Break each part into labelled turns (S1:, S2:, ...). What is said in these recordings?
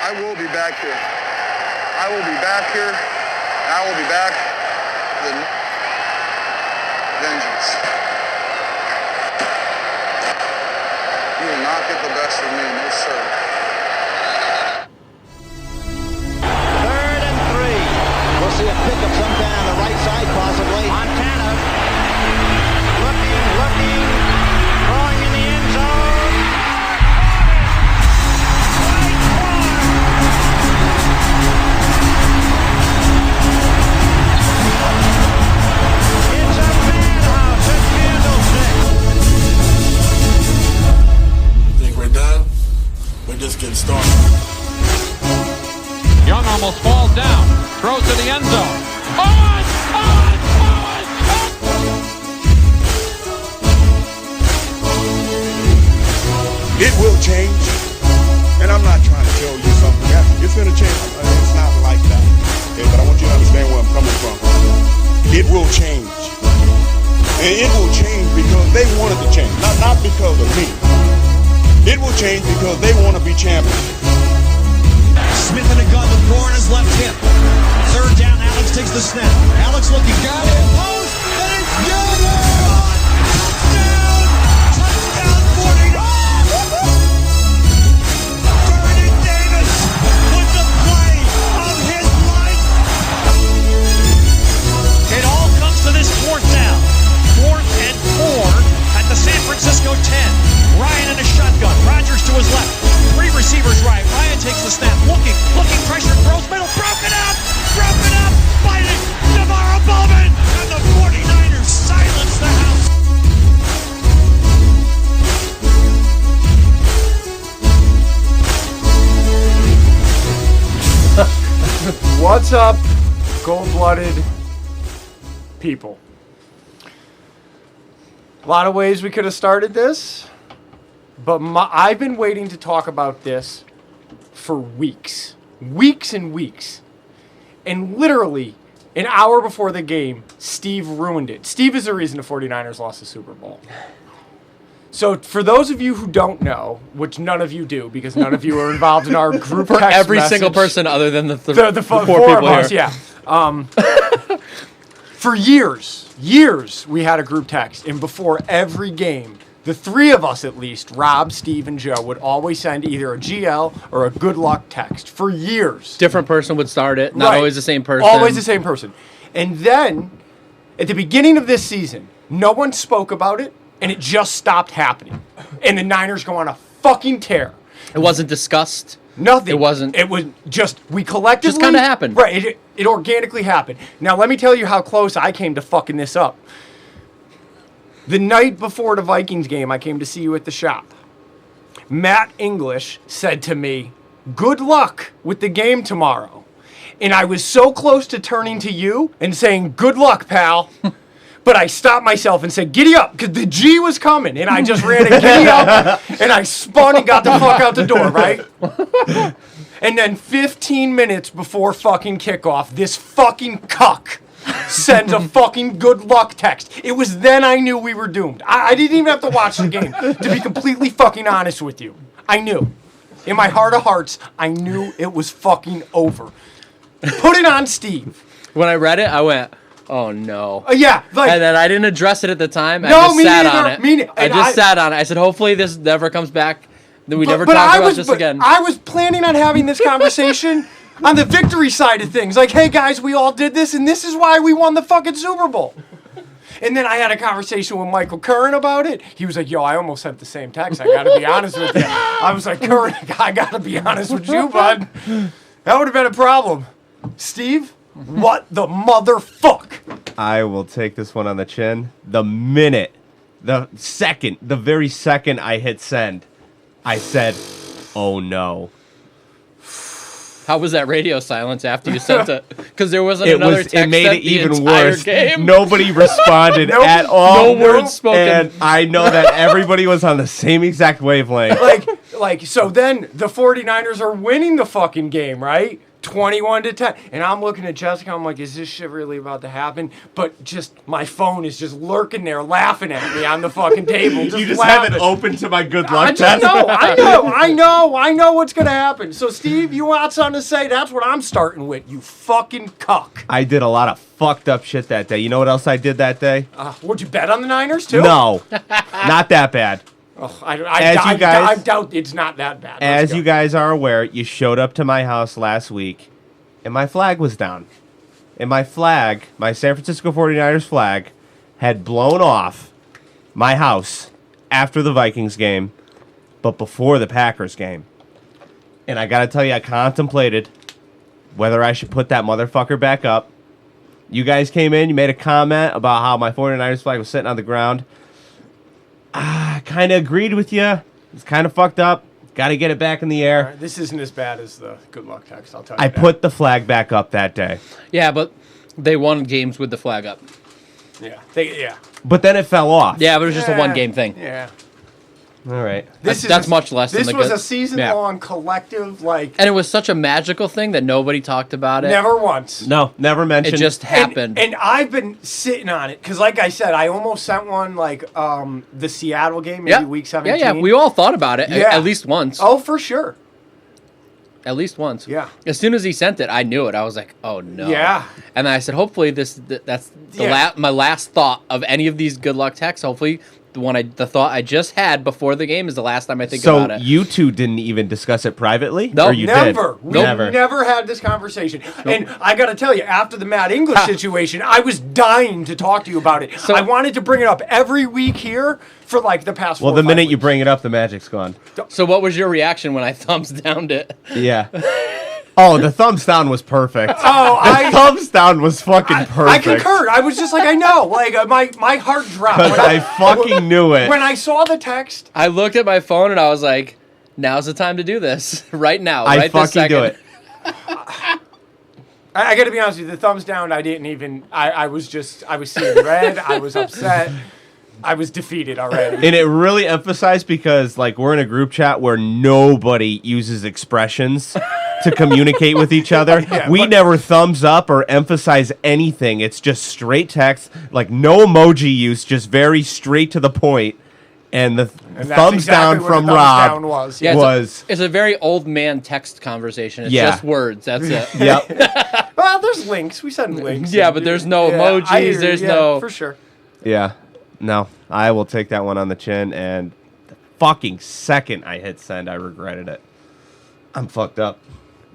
S1: I will be back here. I will be back here. And I will be back with vengeance. You will not get the best of me, no sir.
S2: 3rd and 3. We'll see a pickup sometime on the right side, possibly. Montana looking, throwing in the end zone. It's a madhouse at Candlestick.
S3: Think we're done? We're just getting started.
S4: Young almost falls down, throws to the end zone.
S3: It will change, and I'm not trying to tell you something. It's going to change. It's not like that. Okay, but I want you to understand where I'm coming from. It will change. And it will change because they wanted to change, not because of me. It will change because they want to be champions.
S5: Smith in a gun with Moore on his left hip. 3rd down, Alex takes the snap. Alex looking, got it, post, and it's good! Touchdown, 49! Vernon Davis with the play of his life! It all comes to this 4th down. 4th and 4 at the San Francisco 10. Ryan in a shotgun. Rodgers to his left. 3 receivers right. Ryan takes the snap. Looking, pressure, throws middle. Broken up, fighting. Navarro Bowman. And the 49ers silence the house.
S6: What's up, gold-blooded people? A lot of ways we could have started this, but I've been waiting to talk about this for weeks and weeks. And literally, an hour before the game, Steve ruined it. Steve is the reason the 49ers lost the Super Bowl. So for those of you who don't know, which none of you do, because none of you are involved in our group
S7: For
S6: text
S7: every
S6: message,
S7: single person other than the
S6: four
S7: people
S6: of us,
S7: here.
S6: yeah. For years, we had a group text, and before every game, the 3 of us at least, Rob, Steve, and Joe, would always send either a GL or a good luck text for years.
S7: Different person would start it, not
S6: Right.
S7: always the same person.
S6: Always the same person. And then, at the beginning of this season, no one spoke about it, and it just stopped happening. And the Niners go on a fucking tear.
S7: It wasn't discussed.
S6: Nothing.
S7: It wasn't.
S6: It was just, we collectively.
S7: Just kinda happened.
S6: Right. It organically happened. Now, let me tell you how close I came to fucking this up. The night before the Vikings game, I came to see you at the shop. Matt English said to me, "Good luck with the game tomorrow." And I was so close to turning to you and saying, "Good luck, pal." But I stopped myself and said, "Giddy up," because the G was coming. And I just ran a giddy up, and I spun and got the fuck out the door, right? And then 15 minutes before fucking kickoff, this fucking cuck sends a fucking good luck text. It was then I knew we were doomed. I didn't even have to watch the game, to be completely fucking honest with you. I knew. In my heart of hearts, I knew it was fucking over. Put it on Steve.
S7: When I read it, I went, oh no.
S6: Yeah. Like,
S7: And then I didn't address it at the time. I
S6: No,
S7: just
S6: me
S7: sat
S6: neither.
S7: on it.
S6: Me ne-
S7: I
S6: and
S7: just
S6: I-
S7: sat on it. I said, hopefully this never comes back. Then we never
S6: but
S7: talk
S6: I
S7: about
S6: was,
S7: this
S6: but
S7: again.
S6: I was planning on having this conversation on the victory side of things. Like, hey guys, we all did this, and this is why we won the fucking Super Bowl. And then I had a conversation with Michael Curran about it. He was like, yo, I almost sent the same text. I gotta be honest with you. I was like, Curran, I gotta be honest with you, bud. That would have been a problem. Steve, what the motherfuck?
S8: I will take this one on the chin. The very second I hit send, I said, oh no.
S7: How was that radio silence after you sent it? Because there wasn't another text
S8: It made
S7: sent
S8: it
S7: the
S8: even
S7: entire
S8: worse.
S7: game.
S8: Nobody responded at all.
S7: No words spoken.
S8: And I know that everybody was on the same exact wavelength.
S6: So then the 49ers are winning the fucking game, right? 21-10. And I'm looking at Jessica. I'm like, is this shit really about to happen? But just my phone is just lurking there laughing at me on the fucking table.
S8: You just
S6: laughing.
S8: have it open to my good
S6: I
S8: luck
S6: just
S8: test.
S6: know, I know what's going to happen. So, Steve, you want something to say? That's what I'm starting with, you fucking cuck.
S8: I did a lot of fucked up shit that day. You know what else I did that day?
S6: Would you bet on the Niners, too?
S8: No, not that bad.
S6: Oh, I doubt it's not that bad.
S8: As you guys are aware, you showed up to my house last week, and my flag was down. And my flag, my San Francisco 49ers flag, had blown off my house after the Vikings game, but before the Packers game. And I got to tell you, I contemplated whether I should put that motherfucker back up. You guys came in, you made a comment about how my 49ers flag was sitting on the ground. I kind of agreed with you. It's kind of fucked up. Got to get it back in the air.
S6: Right, this isn't as bad as the good luck text, I'll tell you
S8: I
S6: that.
S8: put the flag back up that day.
S7: Yeah, but they won games with the flag up.
S6: Yeah.
S8: But then it fell off.
S7: Yeah, but it was just a one-game thing.
S6: Yeah.
S8: All right.
S7: That's much less than
S6: This
S7: the
S6: was
S7: good-
S6: a season-long collective, like,
S7: And it was such a magical thing that nobody talked about it.
S6: never once.
S8: No, never
S7: It
S8: mentioned.
S7: just happened.
S6: And I've been sitting on it because, like I said, I almost sent one like the Seattle game, maybe week 17.
S7: Yeah. We all thought about it at least once.
S6: Oh, for sure.
S7: At least once.
S6: Yeah.
S7: As soon as he sent it, I knew it. I was like, "Oh no."
S6: Yeah.
S7: And then I said, "Hopefully that's my last thought of any of these good luck texts. Hopefully the thought I just had before the game is the last time I think about it."
S8: So you two didn't even discuss it privately?
S7: Nope.
S8: Or you
S6: Never.
S8: did?
S6: We never had this conversation. And I got to tell you, after the Matt English situation, I was dying to talk to you about it.
S7: So-
S6: I wanted to bring it up every week here for like the past 4
S8: Well,
S6: or
S8: the
S6: 5
S8: minute you
S6: weeks.
S8: bring it up, the magic's gone.
S7: So what was your reaction when I thumbs downed it?
S8: Yeah. Oh, the thumbs down was perfect.
S6: Oh,
S8: Thumbs down was fucking
S6: I
S8: perfect.
S6: concurred. I was just like, I know. Like, my heart dropped.
S8: Because I fucking knew it.
S6: When I saw the text,
S7: I looked at my phone and I was like, "Now's the time to do this. Right now.
S8: I
S7: Right this
S8: fucking
S7: second."
S8: do it.
S6: I got to be honest with you, the thumbs down, I didn't even, I was seeing red. I was upset. I was defeated already.
S8: And it really emphasized because, like, we're in a group chat where nobody uses expressions to communicate with each other. We never thumbs up or emphasize anything. It's just straight text, like no emoji use, just very straight to the point. And the
S6: And that's
S8: thumbs down
S6: exactly what
S8: from
S6: the thumbs
S8: Rob
S6: down was.
S7: Yeah, it's a very old man text conversation. It's
S8: Yeah.
S7: just words. That's it.
S8: Yep.
S6: Well, there's links. We send links.
S7: Yeah, but there's no emojis,
S6: I hear
S7: there's
S6: you.
S7: no-
S6: For sure.
S8: Yeah. No, I will take that one on the chin. And the fucking second I hit send, I regretted it. I'm fucked up.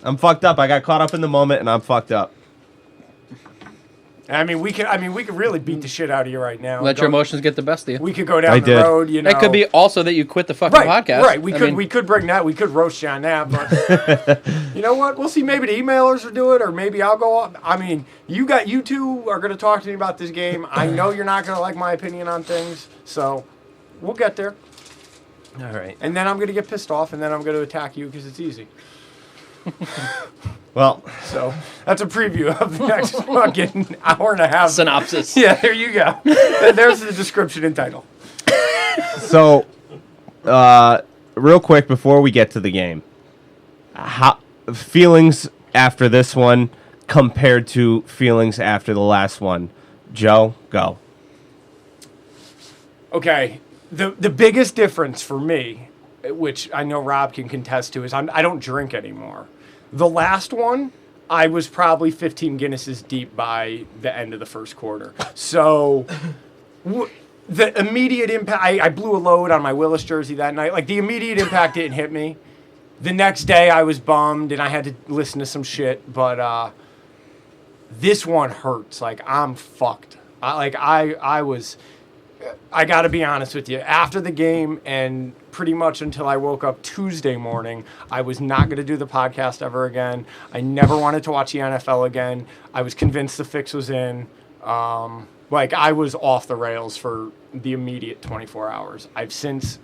S8: I got caught up in the moment, and I'm fucked up.
S6: I mean, we could really beat the shit out of you right now.
S7: Let your emotions get the best of you.
S6: We could go down
S8: I
S6: the
S8: did.
S6: road, you know.
S7: It could be also that you quit the fucking podcast.
S6: Right.
S7: I mean,
S6: We could bring that. We could roast you on that, but you know what? We'll see. Maybe the emailers will do it, or maybe I'll go on. I mean, you two are going to talk to me about this game. I know you're not going to like my opinion on things, so we'll get there.
S8: All right.
S6: And then I'm going to get pissed off, and then I'm going to attack you because it's easy.
S8: Well,
S6: So that's a preview of the next fucking hour and a half.
S7: synopsis.
S6: Yeah, there you go. There's the description and title.
S8: so, real quick before we get to the game, how feelings after this one compared to feelings after the last one? Joe, go.
S6: Okay, the biggest difference for me, which I know Rob can contest to, is I don't drink anymore. The last one, I was probably 15 Guinnesses deep by the end of the first quarter. So the immediate impact, I blew a load on my Willis jersey that night. Like, the immediate impact didn't hit me. The next day, I was bummed, and I had to listen to some shit. But this one hurts. Like, I'm fucked. I got to be honest with you. After the game and pretty much until I woke up Tuesday morning, I was not going to do the podcast ever again. I never wanted to watch the NFL again. I was convinced the fix was in. I was off the rails for the immediate 24 hours. I've since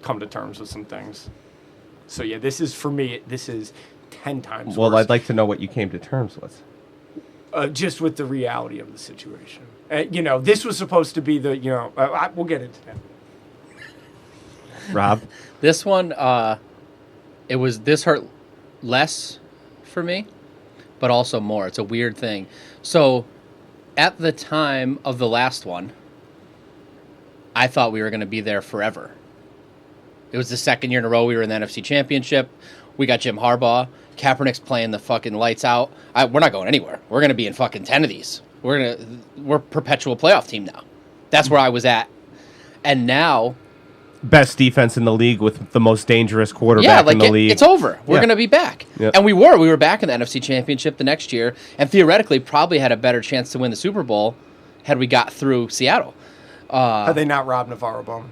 S6: come to terms with some things. So, yeah, this is, for me, this is 10 times
S8: Well,
S6: worse.
S8: I'd like to know what you came to terms with.
S6: Just with the reality of the situation. This was supposed to be the, we'll get into that.
S8: Rob?
S7: This one, this hurt less for me, but also more. It's a weird thing. So at the time of the last one, I thought we were going to be there forever. It was the second year in a row we were in the NFC Championship. We got Jim Harbaugh. Kaepernick's playing the fucking lights out. We're not going anywhere. We're going to be in fucking 10 of these. We're perpetual playoff team now. That's where I was at. And now,
S8: best defense in the league with the most dangerous quarterback in the league.
S7: It's over. We're going to be back.
S8: Yep.
S7: And we were back in the NFC Championship the next year, and theoretically probably had a better chance to win the Super Bowl had we got through Seattle.
S6: Had they not robbed Navarro Bowman?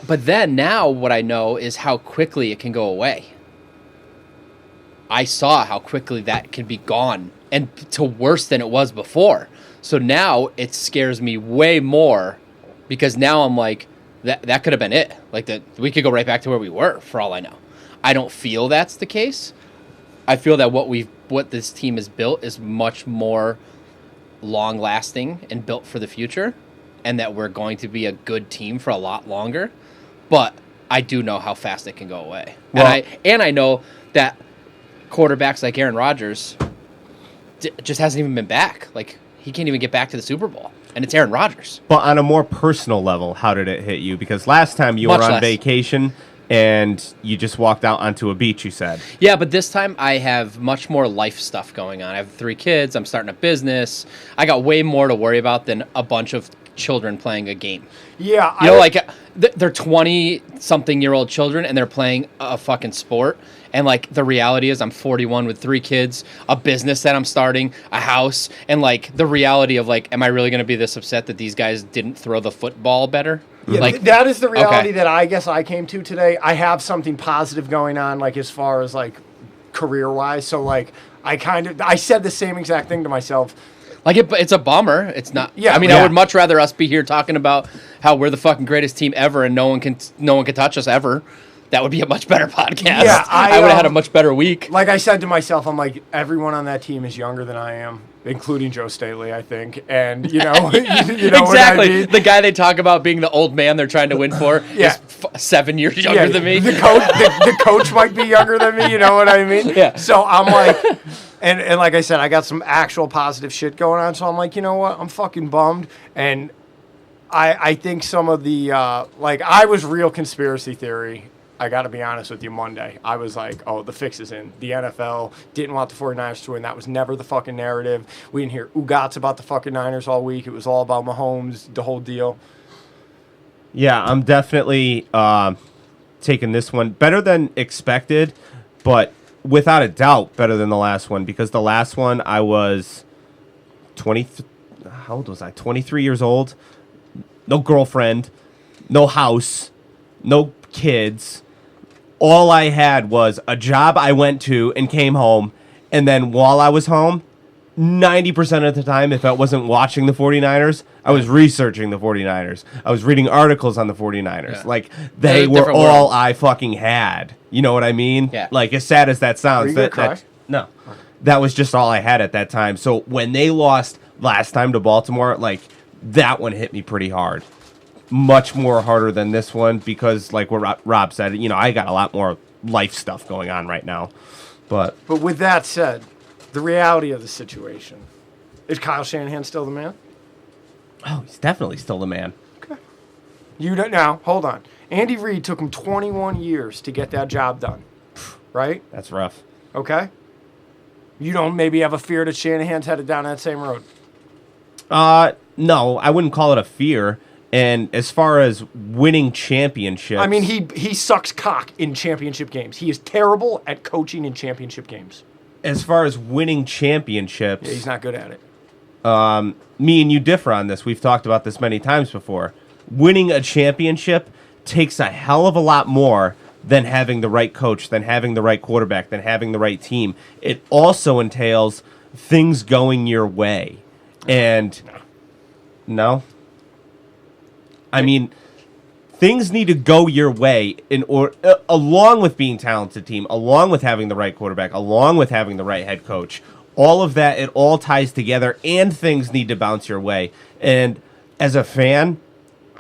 S7: But then now what I know is how quickly it can go away. I saw how quickly that can be gone, and to worse than it was before. So now it scares me way more, because now I'm like, that could have been it. Like, that we could go right back to where we were for all I know. I don't feel that's the case. I feel that what this team has built is much more long lasting and built for the future, and that we're going to be a good team for a lot longer. But I do know how fast it can go away.
S8: Well,
S7: and I know that quarterbacks like Aaron Rodgers just hasn't even been back. Like, he can't even get back to the Super Bowl. And it's Aaron Rodgers.
S8: But on a more personal level, how did it hit you? Because last time you were on vacation and you just walked out onto a beach, you said.
S7: Yeah, but this time I have much more life stuff going on. I have 3 kids. I'm starting a business. I got way more to worry about than a bunch of children playing a game.
S6: Yeah.
S7: They're 20-something-year-old children, and they're playing a fucking sport. And, like, the reality is I'm 41 with 3 kids, a business that I'm starting, a house, and, like, the reality of, like, am I really going to be this upset that these guys didn't throw the football better?
S6: Yeah,
S7: like,
S6: that is the reality that I guess I came to today. I have something positive going on, like, as far as, like, career-wise. So, like, I said the same exact thing to myself.
S7: Like, it's a bummer. It's not.
S6: Yeah,
S7: I mean, I would much rather us be here talking about how we're the fucking greatest team ever and no one can touch us ever. That would be a much better podcast.
S6: Yeah,
S7: I would have had a much better week.
S6: Like I said to myself, I'm like, everyone on that team is younger than I am, including Joe Staley, I think. And, you know, you know
S7: exactly.
S6: what I mean?
S7: The guy they talk about being the old man they're trying to win for is 7 years younger than me.
S6: The coach might be younger than me, you know what I mean?
S7: Yeah.
S6: So I'm like, and like I said, I got some actual positive shit going on. So I'm like, you know what? I'm fucking bummed. And I think some of the, I was real conspiracy theory. I got to be honest with you, Monday. I was like, oh, the fix is in. The NFL didn't want the 49ers to win. That was never the fucking narrative. We didn't hear oogats about the fucking Niners all week. It was all about Mahomes, the whole deal.
S8: Yeah, I'm definitely taking this one. Better than expected, but without a doubt better than the last one, because the last one I was 23 years old, no girlfriend, no house, no kids. All I had was a job I went to and came home, and then while I was home, 90% of the time, if I wasn't watching the 49ers, I was researching the 49ers. I was reading articles on the 49ers.
S7: Yeah.
S8: Like, they were all I fucking had. You know what I mean?
S7: Yeah.
S8: Like, as sad as that sounds.
S6: No.
S8: That was just all I had at that time. So when they lost last time to Baltimore, like, that one hit me pretty hard. Much more harder than this one because, like what Rob said, you know, I got a lot more life stuff going on right now. But
S6: with that said, the reality of the situation, is Kyle Shanahan still the man?
S8: Oh, he's definitely still the man.
S6: Okay. You don't now. Hold on. Andy Reid took him 21 years to get that job done, right?
S8: That's rough.
S6: Okay. You don't maybe have a fear that Shanahan's headed down that same road?
S8: No, I wouldn't call it a fear. And as far as winning championships,
S6: I mean, he sucks cock in championship games. He is terrible at coaching in championship games.
S8: As far as winning championships,
S6: Yeah, he's not good at it.
S8: me and you differ on this. We've talked about this many times before. Winning a championship takes a hell of a lot more than having the right coach, than having the right quarterback, than having the right team. It also entails things going your way. And no? I mean, things need to go your way along with being a talented team, along with having the right quarterback, along with having the right head coach. All of that, it all ties together, and things need to bounce your way. And as a fan,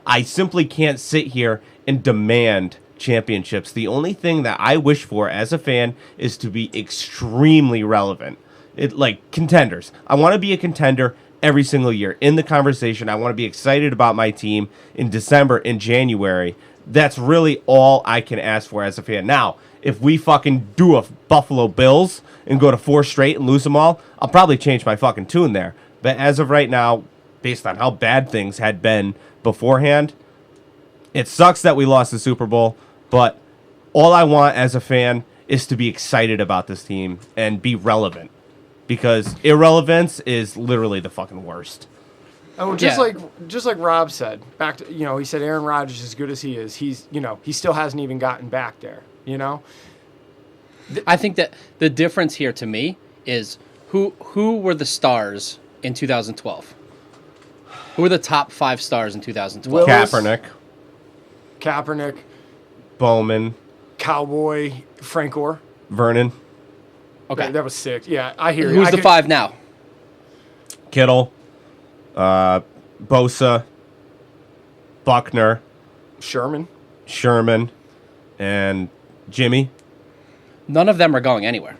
S8: I simply can't sit here and demand championships. The only thing that I wish for as a fan is to be extremely relevant. Like contenders. I want to be a contender every single year in the conversation. I want to be excited about my team in December, in January. That's really all I can ask for as a fan. Now, if we fucking do a Buffalo Bills and go to 4 straight and lose them all, I'll probably change my fucking tune there. But as of right now, based on how bad things had been beforehand, it sucks that we lost the Super Bowl, but all I want as a fan is to be excited about this team and be relevant, because irrelevance is literally the fucking worst.
S6: Oh, just like Rob said, back to, he said Aaron Rodgers, as good as he is, he still hasn't even gotten back there,
S7: I think that the difference here to me is who were the stars in 2012? Who were the top 5 stars in 2012?
S6: Willis,
S8: Kaepernick,
S6: Kaepernick,
S8: Bowman,
S6: Cowboy, Frank Gore.
S8: Vernon,
S7: Okay.
S6: That was 6. Yeah, I hear you.
S7: Who's the 5 now?
S8: Kittle, Bosa, Buckner,
S6: Sherman.
S8: and Jimmy.
S7: None of them are going anywhere.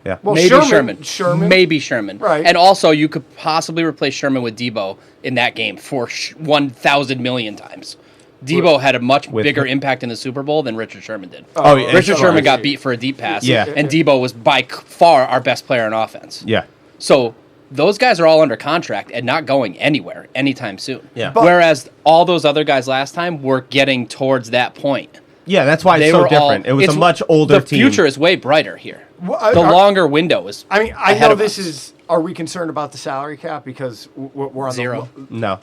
S8: Yeah.
S6: Well,
S7: Maybe
S6: Sherman.
S7: Maybe Sherman.
S6: Right.
S7: And also, you could possibly replace Sherman with Debo in that game for 1,000 million times. Debo had a much bigger impact in the Super Bowl than Richard Sherman did.
S8: Oh, yeah.
S7: Richard Sherman got beat for a deep pass.
S8: Yeah.
S7: And Debo was by far our best player on offense.
S8: Yeah.
S7: So those guys are all under contract and not going anywhere anytime soon.
S8: Yeah.
S7: Whereas all those other guys last time were getting towards that point.
S8: Yeah, that's why it's
S7: They
S8: so
S7: were
S8: different. It was a much older
S7: the
S8: team.
S7: The future is way brighter here.
S6: Well,
S7: the longer window is.
S6: I
S7: ahead
S6: know
S7: of
S6: this
S7: us.
S6: is. Are we concerned about the salary cap because we're on
S7: 0.
S8: No.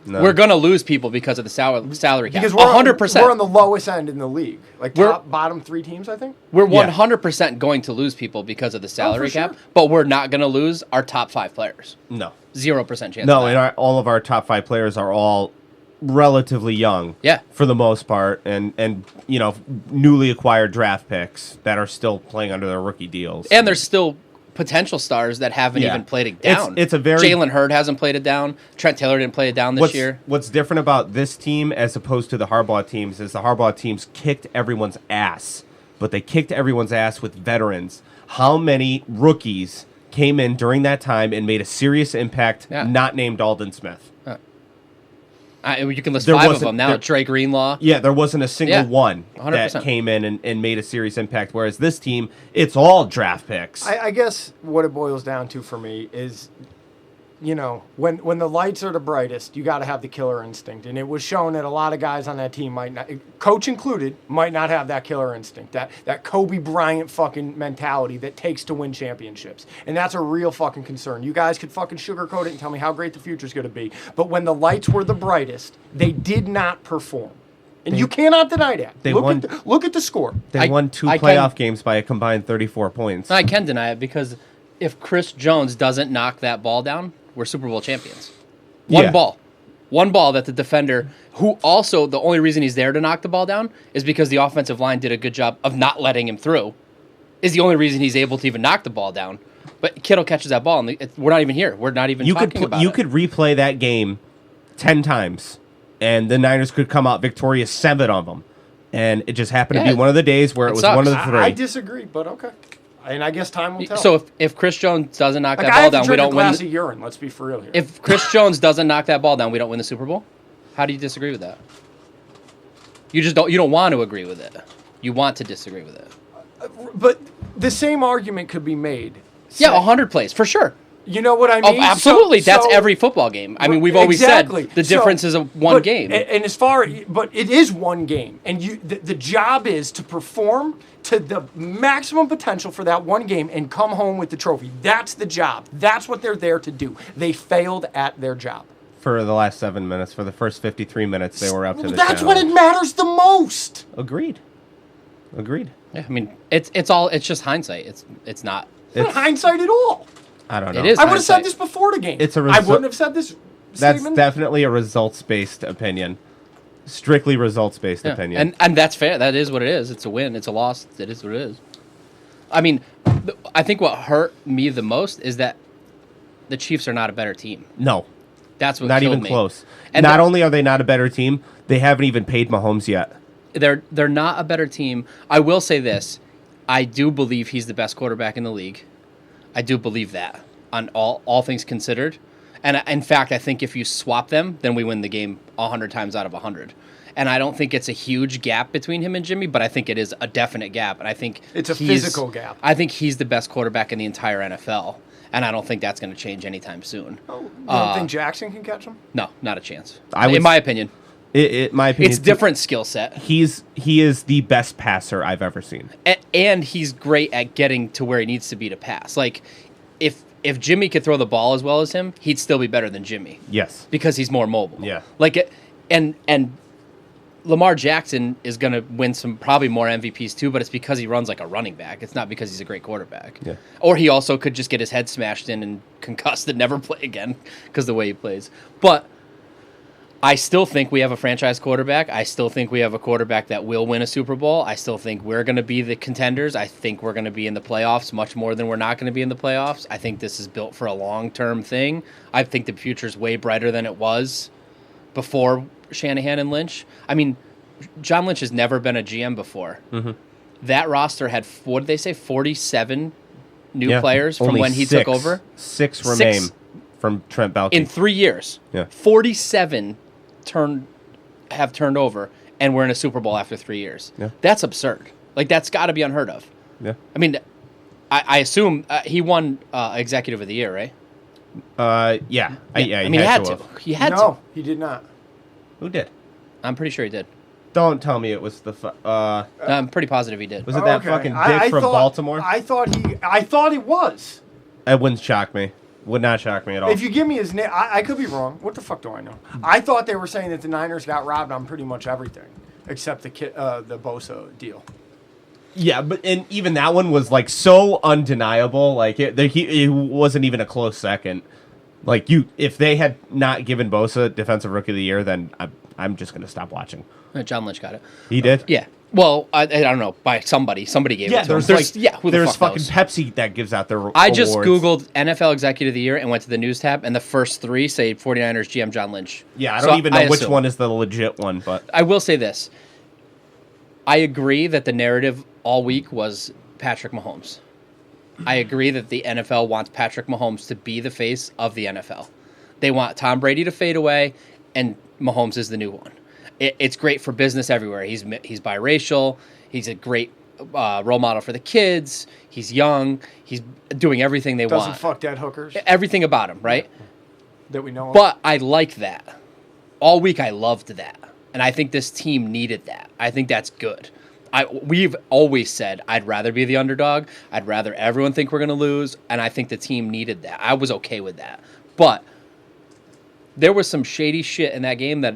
S7: We're going to lose people because of the salary cap.
S6: Because we're
S7: 100%.
S6: We're on the lowest end in the league, like bottom 3 teams, I think.
S7: We're 100% going to lose people because of the salary cap,
S6: sure.
S7: but we're not going to lose our top 5 players.
S8: No.
S7: 0% chance.
S8: No,
S7: of that.
S8: and all of our top 5 players are all relatively young.
S7: Yeah.
S8: For the most part, and newly acquired draft picks that are still playing under their rookie deals.
S7: And there's still potential stars that haven't
S8: Yeah.
S7: even played it down.
S8: It's a very
S7: Jalen Hurd hasn't played it down. Trent Taylor didn't play it down this year.
S8: What's different about this team as opposed to the Harbaugh teams is the Harbaugh teams kicked everyone's ass, but they kicked everyone's ass with veterans. How many rookies came in during that time and made a serious impact, not named Alden Smith?
S7: You can list 5 of them now. Dre Greenlaw.
S8: Yeah, there wasn't a single one
S7: 100%.
S8: that came in and made a serious impact, whereas this team, it's all draft picks.
S6: I guess what it boils down to for me is, when the lights are the brightest, you got to have the killer instinct. And it was shown that a lot of guys on that team might not, coach included, might not have that killer instinct, that Kobe Bryant fucking mentality that takes to win championships. And that's a real fucking concern. You guys could fucking sugarcoat it and tell me how great the future's going to be. But when the lights were the brightest, they did not perform. And you cannot deny that. Look at the score.
S8: They won 2 playoff games by a combined 34 points.
S7: I can deny it because if Chris Jones doesn't knock that ball down, we're Super Bowl champions. One ball that the defender, who also the only reason he's there to knock the ball down is because the offensive line did a good job of not letting him through, is the only reason he's able to even knock the ball down. But Kittle catches that ball, and we're not even here. We're not even talking about it.
S8: You could replay that game 10 times, and the Niners could come out victorious 7 of them. And it just happened to be one of the days where it was
S7: sucks.
S8: one of the 3.
S6: I disagree, but okay. And I guess time will tell.
S7: So if Chris Jones doesn't knock that
S6: I
S7: ball
S6: have to
S7: down, we
S6: drink
S7: don't
S6: a
S7: win.
S6: glass of urine. Let's be for real here.
S7: If Chris Jones doesn't knock that ball down, we don't win the Super Bowl. How do you disagree with that? You just don't. You don't want to agree with it. You want to disagree with it.
S6: But the same argument could be made.
S7: Yeah, 100 plays for sure.
S6: You know what I mean?
S7: Oh, absolutely. That's every football game. I mean, we've always said the difference is one game.
S6: And but it is one game, and the job is to perform to the maximum potential for that one game and come home with the trophy. That's the job. That's what they're there to do. They failed at their job.
S8: For the last 7 minutes, for the first 53 minutes, they were up to the
S6: That's when it matters the most.
S8: Agreed.
S7: Yeah, I mean, it's just hindsight. It's not.
S6: It's not hindsight at all.
S8: I don't know.
S7: It is.
S6: I would have said
S7: hindsight.
S6: this before the game.
S8: It's a
S6: I wouldn't have said this
S8: That's
S6: statement.
S8: definitely a results-based opinion. Strictly results-based opinion.
S7: And that's fair. That is what it is. It's a win. It's a loss. It is what it is. I mean, I think what hurt me the most is that the Chiefs are not a better team.
S8: No.
S7: That's what
S8: Not
S7: killed
S8: even
S7: me.
S8: close.
S7: And
S8: Not only are they not a better team, they haven't even paid Mahomes yet.
S7: They're not a better team. I will say this. I do believe he's the best quarterback in the league. I do believe that on all things considered. And in fact, I think if you swap them, then we win the game 100 times out of 100. And I don't think it's a huge gap between him and Jimmy, but I think it is a definite gap. And I think
S6: it's a physical gap.
S7: I think he's the best quarterback in the entire NFL. And I don't think that's going to change anytime soon.
S6: Oh, you don't think Jackson can catch him?
S7: No, not a chance.
S8: In
S7: my opinion.
S8: My opinion,
S7: it's different skill set.
S8: He is the best passer I've ever seen,
S7: and he's great at getting to where he needs to be to pass. Like, if Jimmy could throw the ball as well as him, he'd still be better than Jimmy.
S8: Yes,
S7: because he's more mobile.
S8: Yeah,
S7: like and Lamar Jackson is going to win some probably more MVPs too, but it's because he runs like a running back. It's not because he's a great quarterback.
S8: Yeah,
S7: or he also could just get his head smashed in and concussed and never play again because the way he plays. But I still think we have a franchise quarterback. I still think we have a quarterback that will win a Super Bowl. I still think we're going to be the contenders. I think we're going to be in the playoffs much more than we're not going to be in the playoffs. I think this is built for a long-term thing. I think the future is way brighter than it was before Shanahan and Lynch. I mean, John Lynch has never been a GM before. Mm-hmm. That roster had, what did they say, 47 new players from when he took over?
S8: Six remain from Trent Baalke.
S7: In 3 years.
S8: Yeah.
S7: 47 have turned over, and we're in a Super Bowl after 3 years.
S8: Yeah.
S7: That's absurd. Like, that's got to be unheard of.
S8: Yeah.
S7: I mean, I assume he won Executive of the Year, right?
S8: Yeah.
S7: I mean, he had to. He had to.
S6: No, he did not.
S8: Who did?
S7: I'm pretty sure he did.
S8: Don't tell me it was the.
S7: I'm pretty positive he did.
S8: Was it that fucking dick from Baltimore?
S6: I thought it was.
S8: It wouldn't shock me. Would not shock me at all.
S6: If you give me his name, I could be wrong. What the fuck do I know? I thought they were saying that the Niners got robbed on pretty much everything except the Bosa deal.
S8: Yeah, but and even that one was like so undeniable. Like it wasn't even a close second. Like if they had not given Bosa Defensive Rookie of the Year, then I'm just gonna stop watching.
S7: John Lynch got it.
S8: He did.
S7: Yeah. Well, I don't know, by somebody. Somebody gave it to him. Who the
S8: there's
S7: fuck
S8: fucking
S7: knows?
S8: Pepsi that gives out their
S7: I just
S8: awards.
S7: Googled NFL Executive of the Year and went to the news tab, and the first three say 49ers GM John Lynch.
S8: Yeah, I don't even know which one is the legit one, but
S7: I will say this. I agree that the narrative all week was Patrick Mahomes. I agree that the NFL wants Patrick Mahomes to be the face of the NFL. They want Tom Brady to fade away, and Mahomes is the new one. It's great for business everywhere. He's biracial. He's a great role model for the kids. He's young. He's doing everything they want.
S6: Doesn't fuck dead hookers.
S7: Everything about him, right?
S6: That we know of.
S7: But I like that. All week I loved that. And I think this team needed that. I think that's good. We've always said I'd rather be the underdog. I'd rather everyone think we're going to lose. And I think the team needed that. I was okay with that. But there was some shady shit in that game that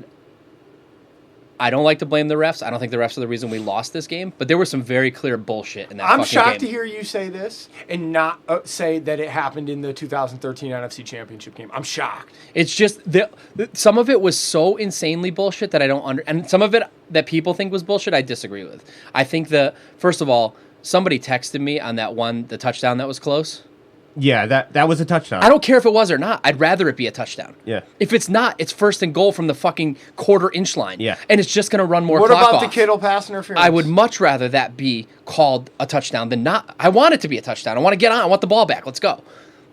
S7: I don't like to blame the refs. I don't think the refs are the reason we lost this game. But there was some very clear bullshit in that fucking game.
S6: I'm shocked to hear you say this and not say that it happened in the 2013 NFC Championship game. I'm shocked.
S7: It's just some of it was so insanely bullshit that I don't and some of it that people think was bullshit I disagree with. I think first of all, somebody texted me on the touchdown that was close.
S8: Yeah, that was a touchdown.
S7: I don't care if it was or not. I'd rather it be a touchdown.
S8: Yeah.
S7: If it's not, it's 1st and goal from the fucking quarter-inch line.
S8: Yeah.
S7: And it's just going to run more
S6: What
S7: clock
S6: about
S7: off.
S6: the Kittle pass interference?
S7: I would much rather that be called a touchdown than not. I want it to be a touchdown. I want to get on. I want the ball back. Let's go.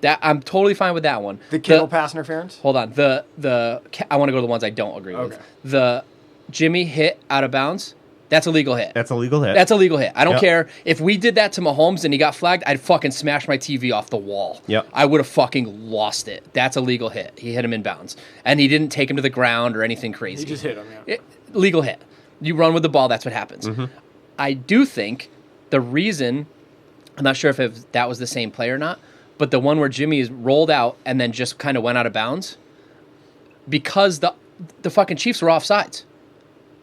S7: I'm totally fine with that one.
S6: The Kittle pass interference?
S7: Hold on. I want to go to the ones I don't agree with. The Jimmy hit out of bounds. That's a legal hit.
S8: That's a legal hit.
S7: That's a legal hit. I don't care. If we did that to Mahomes and he got flagged, I'd fucking smash my TV off the wall.
S8: Yep.
S7: I would have fucking lost it. That's a legal hit. He hit him in bounds. And he didn't take him to the ground or anything crazy.
S6: He just hit him, yeah.
S7: Legal hit. You run with the ball, that's what happens.
S8: Mm-hmm.
S7: I do think the reason, I'm not sure if that was the same play or not, but the one where Jimmy rolled out and then just kind of went out of bounds, because the fucking Chiefs were offsides.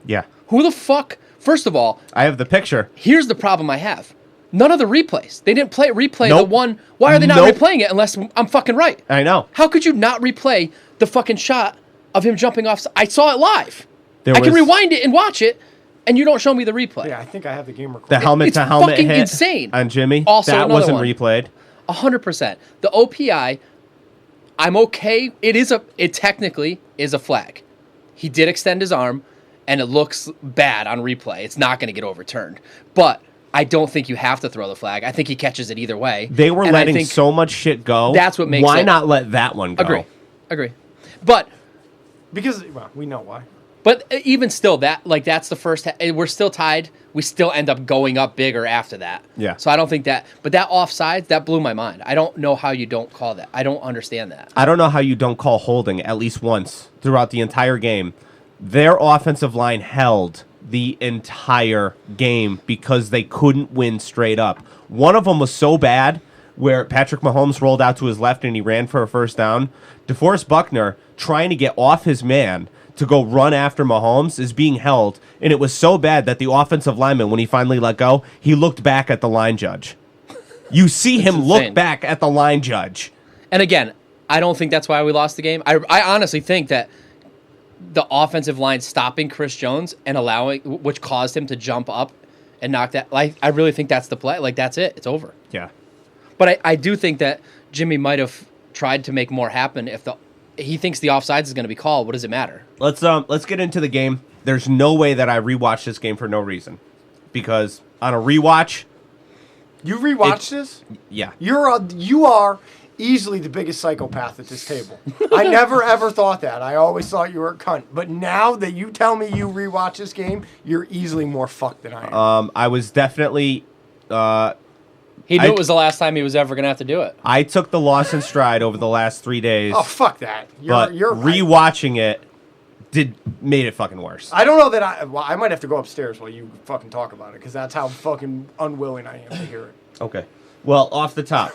S8: Yeah.
S7: Who the fuck... First of all,
S8: I have the picture.
S7: Here's the problem I have. None of the replays. They didn't replay
S8: Nope.
S7: the one. Why are they not replaying it unless I'm fucking right?
S8: I know.
S7: How could you not replay the fucking shot of him jumping off? I saw it live. I can rewind it and watch it, and you don't show me the replay.
S6: Yeah, I think I have the game recorded.
S8: The helmet to helmet
S7: fucking
S8: hit
S7: insane.
S8: on Jimmy.
S7: Also
S8: that
S7: another
S8: wasn't
S7: one.
S8: replayed.
S7: 100%. The OPI, I'm okay. It technically is a flag. He did extend his arm, and it looks bad on replay. It's not going to get overturned. But I don't think you have to throw the flag. I think he catches it either way.
S8: They were letting so much shit go.
S7: That's what makes
S8: Why
S7: it,
S8: not let that one go?
S7: Agree. But
S6: because we know why.
S7: But even still, that's the first. We're still tied. We still end up going up bigger after that.
S8: Yeah.
S7: So I don't think that. But that offside, that blew my mind. I don't know how you don't call that. I don't understand that.
S8: I don't know how you don't call holding at least once throughout the entire game. Their offensive line held the entire game because they couldn't win straight up. One of them was so bad where Patrick Mahomes rolled out to his left and he ran for a first down. DeForest Buckner, trying to get off his man to go run after Mahomes, is being held, and it was so bad that the offensive lineman, when he finally let go, he looked back at the line judge. You see him look back at the line judge.
S7: And again, I don't think that's why we lost the game. I honestly think that the offensive line stopping Chris Jones and allowing, which caused him to jump up and knock that, like, I really think that's the play. Like, that's it. It's over.
S8: Yeah.
S7: But I do think that Jimmy might have tried to make more happen if he thinks the offsides is going to be called. What does it matter?
S8: Let's get into the game. There's no way that I rewatched this game for no reason, because on a rewatch,
S6: you rewatched this.
S8: Yeah,
S6: you are easily the biggest psychopath at this table. I never ever thought that. I always thought you were a cunt. But now that you tell me you rewatch this game, you're easily more fucked than I am.
S8: I was definitely.
S7: He knew it was the last time he was ever going to have to do it.
S8: I took the loss in stride over the last 3 days.
S6: Oh, fuck that. You're
S8: rewatching it made it fucking worse.
S6: I don't know that I might have to go upstairs while you fucking talk about it, because that's how fucking unwilling I am to hear it.
S8: Okay. Well, off the top,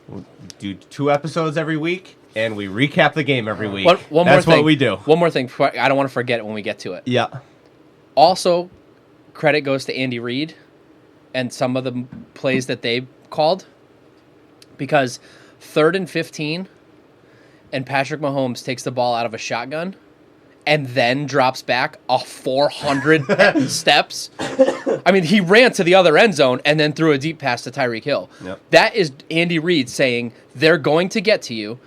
S8: we'll do 2 episodes every week, and we recap the game every week. That's what we do.
S7: One more thing. I don't want to forget it when we get to it.
S8: Yeah.
S7: Also, credit goes to Andy Reid and some of the plays that they called, because 3rd and 15, and Patrick Mahomes takes the ball out of a shotgun and then drops back 400 steps. I mean, he ran to the other end zone and then threw a deep pass to Tyreek Hill.
S8: Yep.
S7: That is Andy Reid saying, they're going to get to you,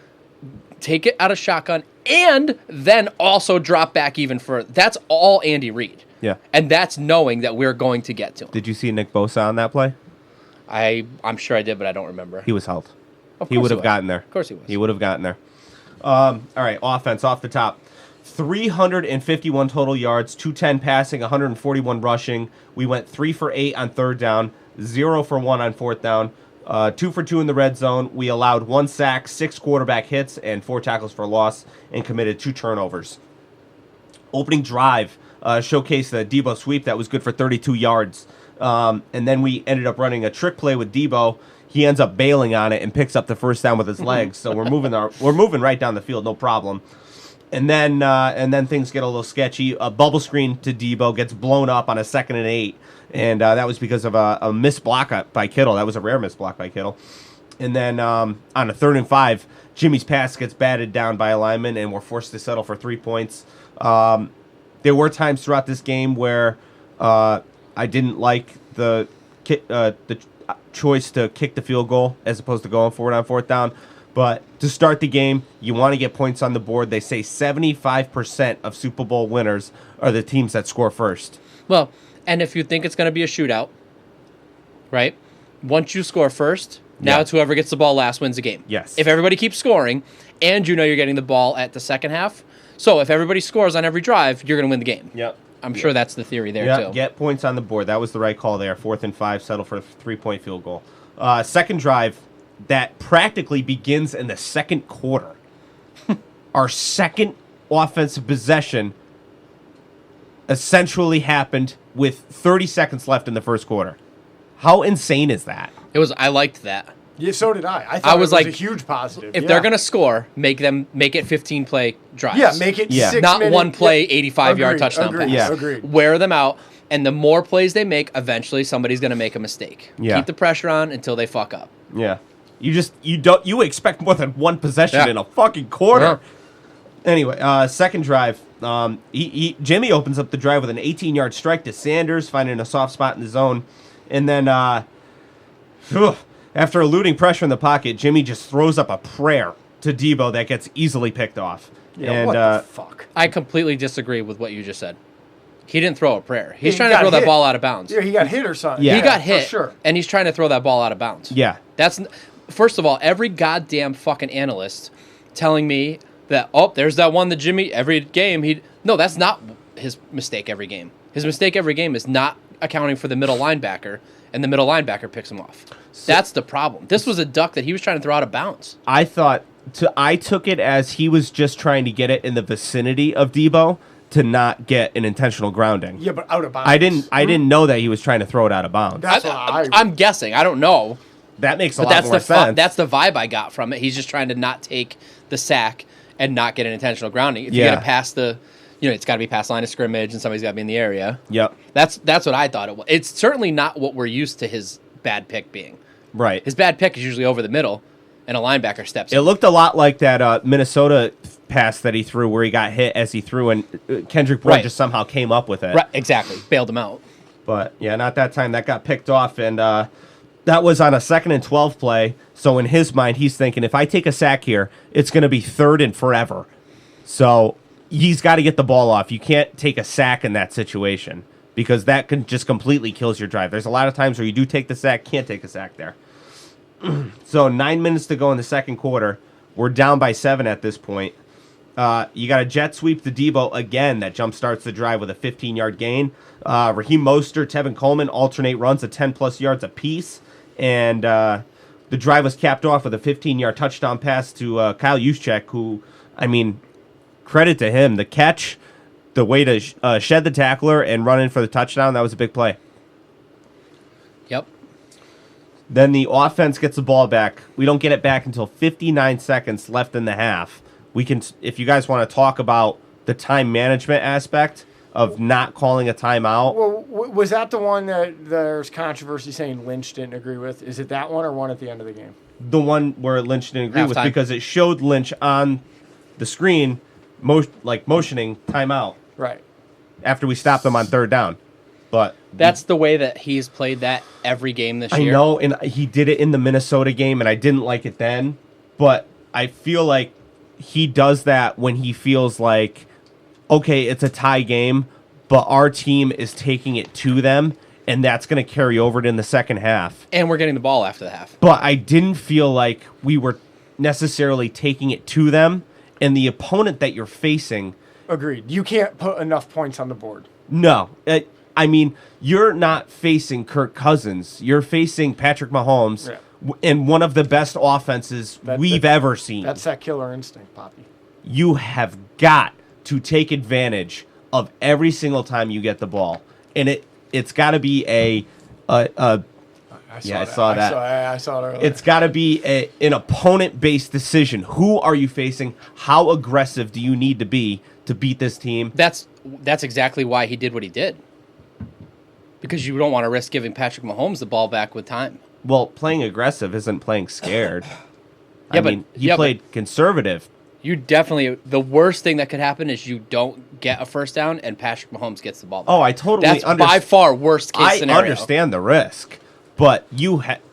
S7: take it out of shotgun, and then also drop back even further. That's all Andy Reid.
S8: Yeah.
S7: And that's knowing that we're going to get to him.
S8: Did you see Nick Bosa on that play?
S7: I'm sure I did, but I don't remember.
S8: He was held.
S7: Of
S8: He would have gotten there.
S7: Of course he was.
S8: He would have gotten there. All right, offense off the top. 351 total yards, 210 passing, 141 rushing. We went 3 for 8 on 3rd down, 0 for 1 on 4th down, 2 for 2 in the red zone. We allowed 1 sack, 6 quarterback hits, and 4 tackles for loss, and committed 2 turnovers. Opening drive showcased the Debo sweep that was good for 32 yards. And then we ended up running a trick play with Debo. He ends up bailing on it and picks up the first down with his legs. So we're moving right down the field, no problem. And then things get a little sketchy. A bubble screen to Debo gets blown up on a 2nd and 8, and that was because of a missed block by Kittle. That was a rare missed block by Kittle. And then on a 3rd and 5, Jimmy's pass gets batted down by a lineman, and we're forced to settle for 3 points. There were times throughout this game where I didn't like the choice to kick the field goal as opposed to going for it on 4th down. But to start the game, you want to get points on the board. They say 75% of Super Bowl winners are the teams that score first.
S7: Well, and if you think it's going to be a shootout, right? Once you score first, now it's whoever gets the ball last wins the game.
S8: Yes.
S7: If everybody keeps scoring, and you know you're getting the ball at the second half, so if everybody scores on every drive, you're going to win the game.
S8: Yep.
S7: I'm sure that's the theory there, too.
S8: Get points on the board. That was the right call there. 4th and 5, settle for a 3-point field goal. Second drive, that practically begins in the second quarter. Our second offensive possession essentially happened with 30 seconds left in the first quarter. How insane is that?
S7: I liked that.
S6: Yeah, so did I. I thought it was a huge positive.
S7: If they're going to score, make it 15-play drives.
S6: Yeah, make it 6
S7: Not
S6: minute,
S7: one play, 85-yard touchdown pass.
S8: Yeah.
S6: Agreed.
S7: Wear them out, and the more plays they make, eventually somebody's going to make a mistake.
S8: Yeah. Keep
S7: the pressure on until they fuck up.
S8: Yeah. You expect more than one possession in a fucking quarter. Yeah. Anyway, second drive, Jimmy opens up the drive with an 18-yard strike to Sanders, finding a soft spot in the zone. And then After eluding pressure in the pocket, Jimmy just throws up a prayer to Debo that gets easily picked off.
S6: Yeah,
S8: and
S6: what the fuck?
S7: I completely disagree with what you just said. He didn't throw a prayer. He's
S6: He
S7: trying to
S6: got
S7: throw that
S6: hit.
S7: ball out of bounds.
S6: Yeah, he got hit or something.
S8: Yeah.
S7: He got
S6: for
S7: hit,
S6: sure.
S7: and he's trying to throw that ball out of bounds.
S8: Yeah.
S7: First of all, every goddamn fucking analyst telling me that, there's that one that Jimmy, every game, no, that's not his mistake every game. His mistake every game is not accounting for the middle linebacker, and the middle linebacker picks him off. That's the problem. This was a duck that he was trying to throw out of bounds.
S8: I took it as he was just trying to get it in the vicinity of Debo to not get an intentional grounding.
S6: Yeah, but out of bounds.
S8: I didn't know that he was trying to throw it out of bounds.
S6: That's what
S7: I'm guessing. I don't know.
S8: That makes a
S7: But
S8: lot more sense.
S7: That's the vibe I got from it. He's just trying to not take the sack and not get an intentional grounding. If you
S8: Yeah.
S7: get it past it's got to be past line of scrimmage and somebody's got to be in the area.
S8: Yep.
S7: That's what I thought it was. It's certainly not what we're used to his bad pick being.
S8: Right.
S7: His bad pick is usually over the middle, and a linebacker steps
S8: It
S7: in.
S8: looked a lot like that Minnesota pass that he threw where he got hit as he threw, and Kendrick Bourne
S7: Right.
S8: just somehow came up with it.
S7: Right, exactly. Bailed him out.
S8: But, yeah, not that time. That got picked off, and that was on a 2nd and 12 play. So in his mind, he's thinking, if I take a sack here, it's going to be 3rd and forever. So he's got to get the ball off. You can't take a sack in that situation because that can just completely kills your drive. There's a lot of times where you do take the sack, can't take a sack there. So 9 minutes to go in the second quarter. We're down by 7 at this point. You got a jet sweep to Debo again that jump starts the drive with a 15-yard gain. Raheem Mostert, Tevin Coleman alternate runs of 10-plus yards apiece. And the drive was capped off with a 15-yard touchdown pass to Kyle Juszczyk, who, I mean, credit to him. The catch, the way to shed the tackler and run in for the touchdown, that was a big play.
S7: Yep.
S8: Then the offense gets the ball back. We don't get it back until 59 seconds left in the half. We can, if you guys want to talk about the time management aspect of not calling a timeout.
S6: Well, was that the one that there's controversy saying Lynch didn't agree with? Is it that one or one at the end of the game?
S8: The one where Lynch didn't agree with
S7: Halftime.
S8: because it showed Lynch on the screen motioning timeout
S6: Right.
S8: after we stopped them on 3rd down. But
S7: That's the way that he's played that every game this
S8: I
S7: year.
S8: know, and he did it in the Minnesota game, and I didn't like it then. But I feel like he does that when he feels like, okay, it's a tie game, but our team is taking it to them, and that's going to carry over in the second half.
S7: And we're getting the ball after the half.
S8: But I didn't feel like we were necessarily taking it to them, and the opponent that you're facing.
S6: Agreed. You can't put enough points on the board.
S8: No. I mean, you're not facing Kirk Cousins. You're facing Patrick Mahomes in one of the best offenses we've ever seen.
S6: That's that killer instinct, Poppy.
S8: You have got to take advantage of every single time you get the ball. And it's got to be I saw that.
S6: I saw it earlier.
S8: It's got to be an opponent-based decision. Who are you facing? How aggressive do you need to be to beat this team?
S7: That's exactly why he did what he did. Because you don't want to risk giving Patrick Mahomes the ball back with time.
S8: Well, playing aggressive isn't playing scared.
S7: Yeah,
S8: I mean, he played conservative.
S7: You definitely, the worst thing that could happen is you don't get a first down and Patrick Mahomes gets the ball back.
S8: Oh, I totally
S7: That's by far worst case scenario.
S8: I understand the risk, but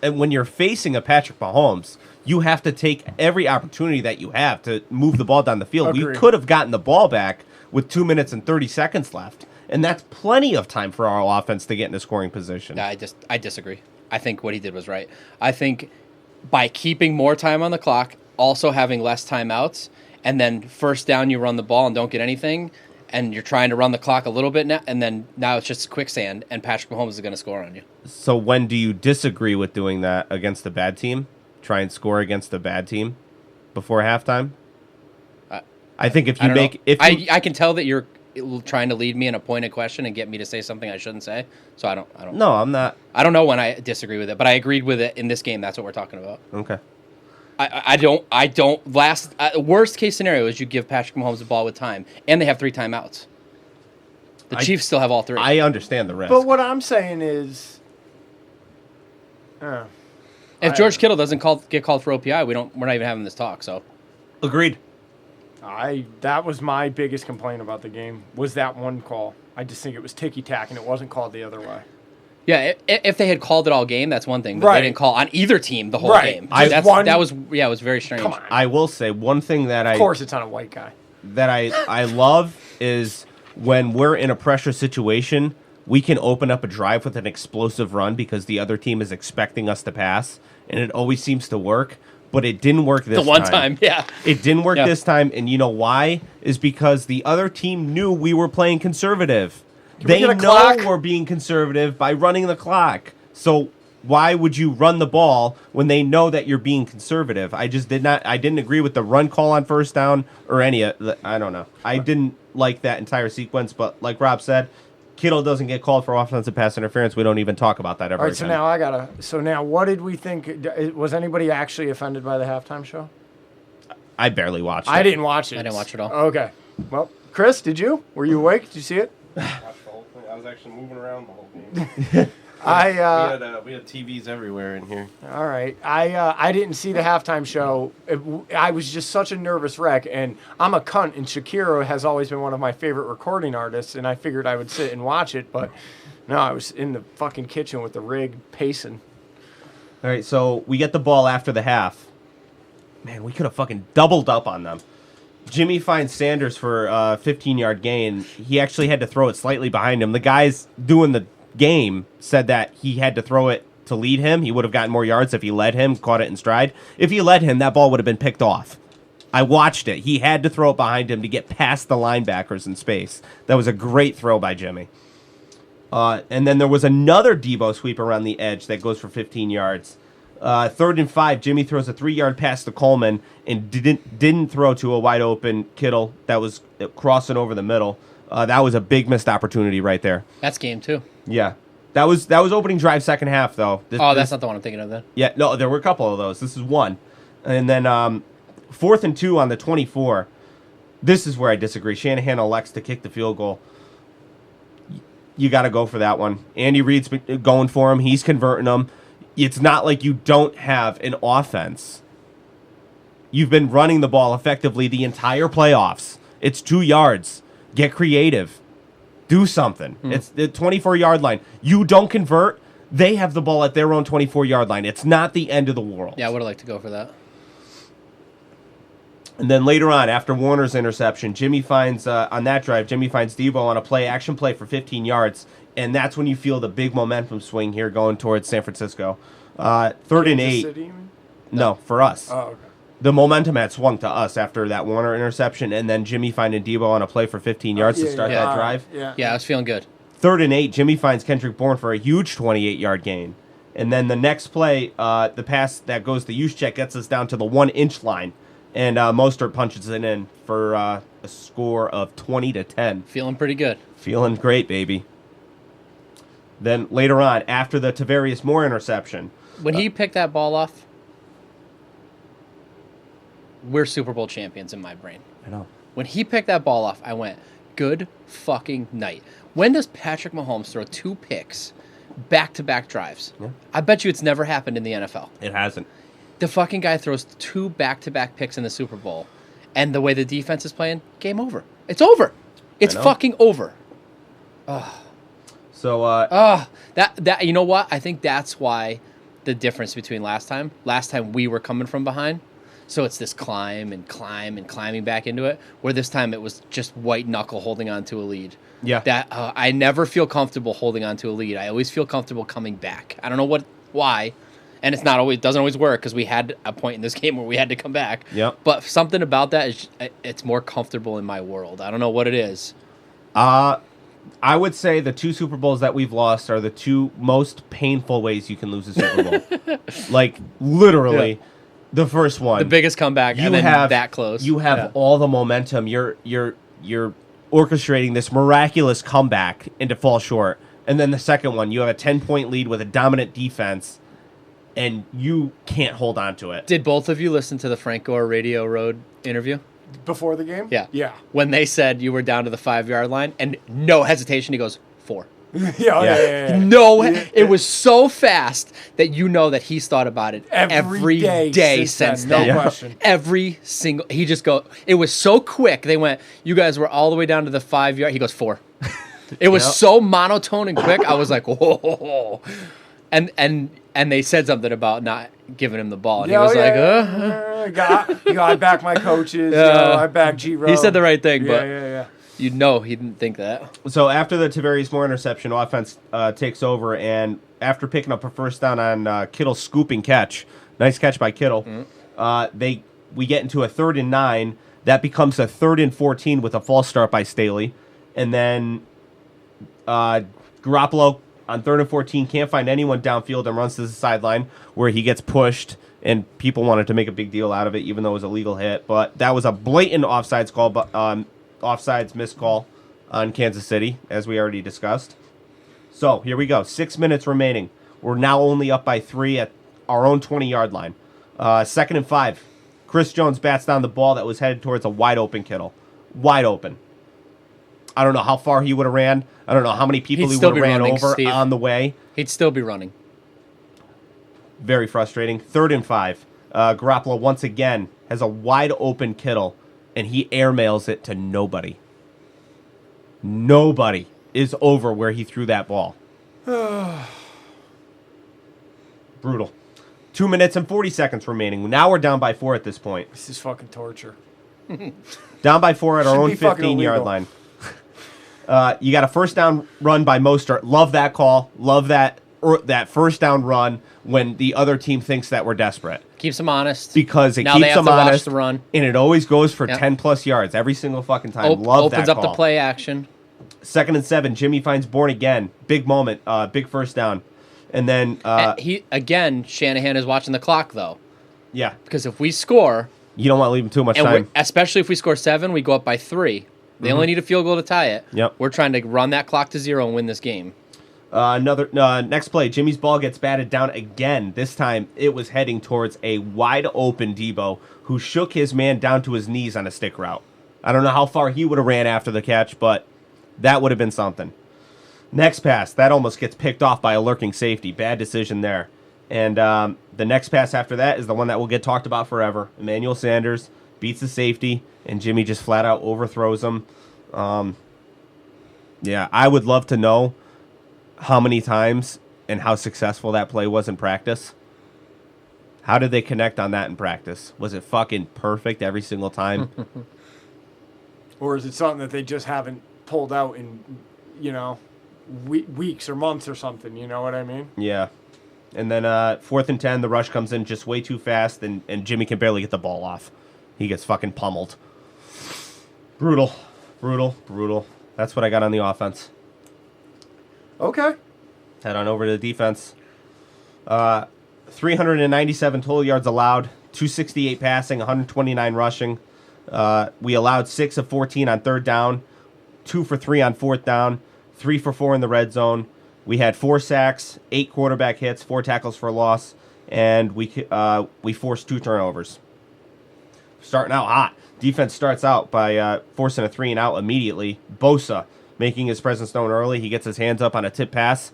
S8: when you're facing a Patrick Mahomes, you have to take every opportunity that you have to move the ball down the field.
S6: Agreed.
S8: We could have gotten the ball back with 2 minutes and 30 seconds left, and that's plenty of time for our offense to get in a scoring position.
S7: I disagree. I think what he did was right. I think by keeping more time on the clock, also having less timeouts, and then first down you run the ball and don't get anything, and you're trying to run the clock a little bit now, and then now it's just quicksand, and Patrick Mahomes is going to score on you.
S8: So when do you disagree with doing that against a bad team? Try and score against a bad team before halftime? I think if you make...
S7: I can tell that you're trying to lead me in a pointed question and get me to say something I shouldn't say. So I don't.
S8: No, I'm not.
S7: I don't know when I disagree with it, but I agreed with it in this game. That's what we're talking about.
S8: Okay.
S7: I don't. Worst case scenario is you give Patrick Mahomes the ball with time, and they have 3 timeouts. The Chiefs still have all 3.
S8: I understand the risk.
S6: But what I'm saying is,
S7: if George Kittle doesn't get called for OPI, we're not even having this talk. So
S8: agreed.
S6: that was my biggest complaint about the game was that one call. I just think it was ticky-tack and it wasn't called the other way.
S7: Yeah, if they had called it all game, that's one thing. But
S6: Right.
S7: they didn't call on either team the whole
S6: Right.
S7: game.
S6: Just one-
S7: That was it was very strange.
S6: Come on.
S8: I will say one thing that
S6: Of course, it's on a white guy.
S8: I love is when we're in a pressure situation, we can open up a drive with an explosive run because the other team is expecting us to pass, and it always seems to work. But it didn't work this
S7: The one time, yeah.
S8: It didn't work
S7: Yeah.
S8: this time, and you know why? Is because the other team knew we were playing conservative. They
S6: get a
S8: know
S6: clock?
S8: we're being conservative by running the clock. So why would you run the ball when they know that you're being conservative? I didn't agree with the run call on first down or any of I don't know. I didn't like that entire sequence, but like Rob said, Kittle doesn't get called for offensive pass interference. We don't even talk about that ever
S6: All right,
S8: again.
S6: so now what did we think? Was anybody actually offended by the halftime show?
S8: I barely watched it.
S6: I didn't watch it.
S7: I didn't watch it all.
S6: Okay. Well, Chris, did you? Were you awake? Did you see it?
S9: I was actually moving around the whole game. We had TVs everywhere in here.
S6: All right. I didn't see the halftime show. I was just such a nervous wreck, and I'm a cunt, and Shakira has always been one of my favorite recording artists, and I figured I would sit and watch it, but no, I was in the fucking kitchen with the rig pacing.
S8: All right, so we get the ball after the half. Man, we could have fucking doubled up on them. Jimmy finds Sanders for a 15-yard gain. He actually had to throw it slightly behind him. The guys doing the game said that he had to throw it to lead him. He would have gotten more yards if he led him, caught it in stride. If he led him, that ball would have been picked off. I watched it. He had to throw it behind him to get past the linebackers in space. That was a great throw by Jimmy. And then there was another Debo sweep around the edge that goes for 15 yards. 3rd and 5, Jimmy throws a 3-yard pass to Coleman and didn't throw to a wide open Kittle that was crossing over the middle. That was a big missed opportunity right there.
S7: That's game 2.
S8: Yeah, that was opening drive second half though.
S7: That's not the one I'm thinking of then.
S8: Yeah, no, there were a couple of those. This is one, and then 4th and 2 on the 24. This is where I disagree. Shanahan elects to kick the field goal. You got to go for that one. Andy Reid's going for him. He's converting them. It's not like you don't have an offense. You've been running the ball effectively the entire playoffs. It's 2 yards. Get creative. Do something. It's the 24-yard line. You don't convert, they have the ball at their own 24-yard line. It's not the end of the world.
S7: Yeah, I would have liked to go for that.
S8: And then later on, after Warner's interception, Jimmy finds, on that drive, Jimmy finds Debo on a action play for 15 yards. And that's when you feel the big momentum swing here going towards San Francisco. 3rd and 8.
S6: City, you mean?
S8: No, for us.
S6: Oh, okay.
S8: The momentum had swung to us after that Warner interception, and then Jimmy finding Debo on a play for 15 yards to start that drive.
S7: Yeah, I was feeling good.
S8: 3rd and 8, Jimmy finds Kendrick Bourne for a huge 28-yard gain. And then the next play, the pass that goes to Juszczyk gets us down to the 1-inch line. And Mostert punches it in for a score of 20-10.
S7: Feeling pretty good.
S8: Feeling great, baby. Then later on, after the Tavarius Moore interception.
S7: When he picked that ball off, we're Super Bowl champions in my brain.
S8: I know.
S7: When he picked that ball off, I went, good fucking night. When does Patrick Mahomes throw 2 picks back-to-back drives?
S8: Yeah.
S7: I bet you it's never happened in the NFL.
S8: It hasn't.
S7: The fucking guy throws 2 back-to-back picks in the Super Bowl, and the way the defense is playing, game over. It's over. It's fucking over.
S8: So,
S7: That you know what? I think that's why the difference between last time. Last time we were coming from behind, so it's this climb and climbing back into it. Where this time it was just white knuckle holding on to a lead.
S8: Yeah.
S7: That I never feel comfortable holding on to a lead. I always feel comfortable coming back. I don't know why, and doesn't always work because we had a point in this game where we had to come back.
S8: Yep.
S7: But something about that is it's more comfortable in my world. I don't know what it is.
S8: I would say the 2 Super Bowls that we've lost are the 2 most painful ways you can lose a Super Bowl. Like, literally, the first one.
S7: The biggest comeback, and then that close.
S8: You have all the momentum. You're orchestrating this miraculous comeback and to fall short. And then the second one, you have a 10-point lead with a dominant defense, and you can't hold on to it.
S7: Did both of you listen to the Frank Gore Radio Road interview?
S6: Before the game?
S7: Yeah.
S6: Yeah.
S7: When they said you were down to the 5-yard line, and no hesitation, he goes, 4.
S6: Yeah.
S7: No, it was so fast that you know that he's thought about it every day since then.
S6: No question.
S7: Every single, it was so quick. They went, you guys were all the way down to the 5-yard. He goes, 4. It was so monotone and quick. I was like, whoa. And they said something about not giving him the ball. And he was
S6: I back my coaches. I back G-Row.
S7: He said the right thing, but
S6: yeah.
S7: you know he didn't think that.
S8: So after the Tavares Moore interception, offense takes over, and after picking up a first down on Kittle's scooping catch, nice catch by Kittle, we get into a 3rd and 9. That becomes a 3rd and 14 with a false start by Staley. And then Garoppolo on 3rd and 14 can't find anyone downfield and runs to the sideline where he gets pushed, and people wanted to make a big deal out of it, even though it was a legal hit. But that was a blatant offsides call, offsides missed call on Kansas City, as we already discussed. So here we go. 6 minutes remaining. We're now only up by 3 at our own 20-yard line. 2nd and 5. Chris Jones bats down the ball that was headed towards a wide-open Kittle. Wide open. I don't know how far he would have ran. I don't know how many people he would have ran over Steve. On the way.
S7: He'd still be running.
S8: Very frustrating. 3rd and 5. Garoppolo once again has a wide-open Kittle, and he airmails it to nobody. Nobody is over where he threw that ball. Brutal. 2 minutes and 40 seconds remaining. Now we're down by 4 at this point.
S6: This is fucking torture.
S8: Down by 4 at our own 15-yard line. You got a first down run by Mostert. Love that call. Love that first down run when the other team thinks that we're desperate.
S7: Keeps them honest.
S8: Because it
S7: now
S8: keeps them honest.
S7: The run.
S8: And it always goes for 10-plus yards every single fucking time. Love that
S7: opens
S8: call.
S7: up the play action.
S8: 2nd and 7. Jimmy finds Bourne again. Big moment. Big first down. And then
S7: Shanahan is watching the clock though.
S8: Yeah.
S7: Because if we score,
S8: you don't want to leave him too much time.
S7: Especially if we score 7, we go up by 3. They only need a field goal to tie it.
S8: Yep.
S7: We're trying to run that clock to 0 and win this game.
S8: Next play, Jimmy's ball gets batted down again. This time it was heading towards a wide open Debo who shook his man down to his knees on a stick route. I don't know how far he would have ran after the catch, but that would have been something. Next pass, that almost gets picked off by a lurking safety. Bad decision there. And the next pass after that is the one that will get talked about forever. Emmanuel Sanders beats the safety, and Jimmy just flat out overthrows him. Yeah, I would love to know how many times and how successful that play was in practice. How did they connect on that in practice? Was it fucking perfect every single time?
S6: Or is it something that they just haven't pulled out in, weeks or months or something? You know what I mean?
S8: Yeah. And then 4th and 10, the rush comes in just way too fast, and Jimmy can barely get the ball off. He gets fucking pummeled. Brutal. That's what I got on the offense.
S6: Okay.
S8: Head on over to the defense. 397 total yards allowed, 268 passing, 129 rushing. We allowed 6 of 14 on 3rd down, 2 for 3 on 4th down, 3 for 4 in the red zone. We had 4 sacks, 8 quarterback hits, 4 tackles for loss, and we forced 2 turnovers. Starting out hot. Defense starts out by forcing a 3 and out immediately. Bosa making his presence known early. He gets his hands up on a tip pass.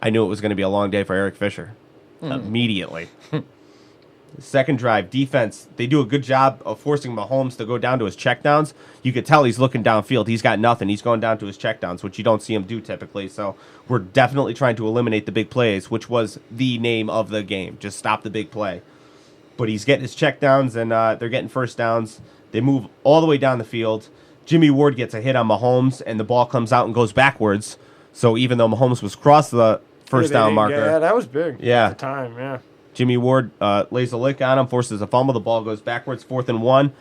S8: I knew it was going to be a long day for Eric Fisher. Immediately. Second drive, defense, they do a good job of forcing Mahomes to go down to his checkdowns. You could tell he's looking downfield. He's got nothing. He's going down to his checkdowns, which you don't see him do typically. So we're definitely trying to eliminate the big plays, which was the name of the game. Just stop the big play. But he's getting his checkdowns, and they're getting first downs. They move all the way down the field. Jimmy Ward gets a hit on Mahomes, and the ball comes out and goes backwards. So even though Mahomes was across the first down marker.
S6: Yeah, that was big
S8: at
S6: the time, yeah.
S8: Jimmy Ward lays a lick on him, forces a fumble. The ball goes backwards, 4th and 1.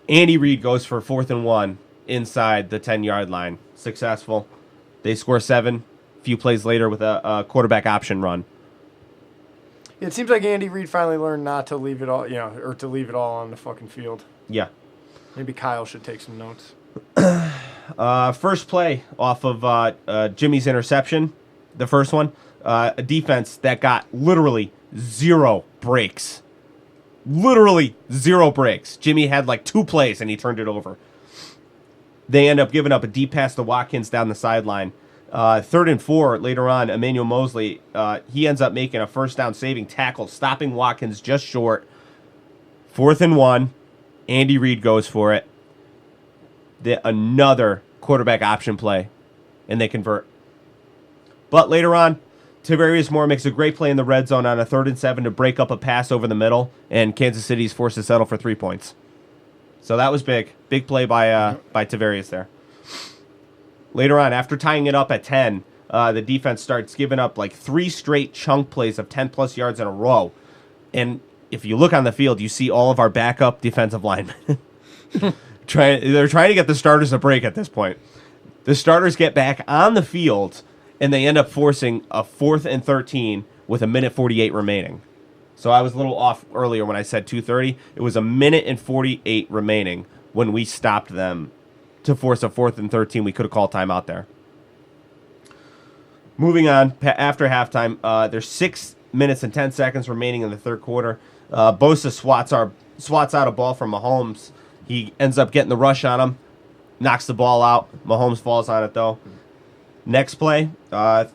S8: Andy Reid goes for 4th and 1 inside the 10-yard line. Successful. They score 7 a few plays later with a quarterback option run.
S6: It seems like Andy Reid finally learned not to leave it all, or to leave it all on the fucking field.
S8: Yeah.
S6: Maybe Kyle should take some notes.
S8: First play off of Jimmy's interception, the first one, a defense that got literally 0 breaks. Literally 0 breaks. Jimmy had like 2 plays and he turned it over. They end up giving up a deep pass to Watkins down the sideline. 3rd and 4 later on, Emmanuel Mosley, he ends up making a first down saving tackle, stopping Watkins just short. 4th and 1, Andy Reid goes for it. Another quarterback option play. and they convert. But later on, Tavarius Moore makes a great play in the red zone on a 3rd and 7 to break up a pass over the middle, and Kansas City's forced to settle for 3 points. So that was big. Big play by Tavarius there. Later on, after tying it up at 10, the defense starts giving up like 3 straight chunk plays of 10-plus yards in a row. And if you look on the field, you see all of our backup defensive linemen. They're trying to get the starters a break at this point. The starters get back on the field, and they end up forcing a 4th and 13 with 1:48 remaining. So I was a little off earlier when I said 2:30. It was 1:48 remaining when we stopped them to force a 4th and 13. We could have called timeout there. Moving on, after halftime, there's 6 minutes and 10 seconds remaining in the third quarter. Bosa swats out a ball from Mahomes. He ends up getting the rush on him, knocks the ball out. Mahomes falls on it, though. Next play, 3rd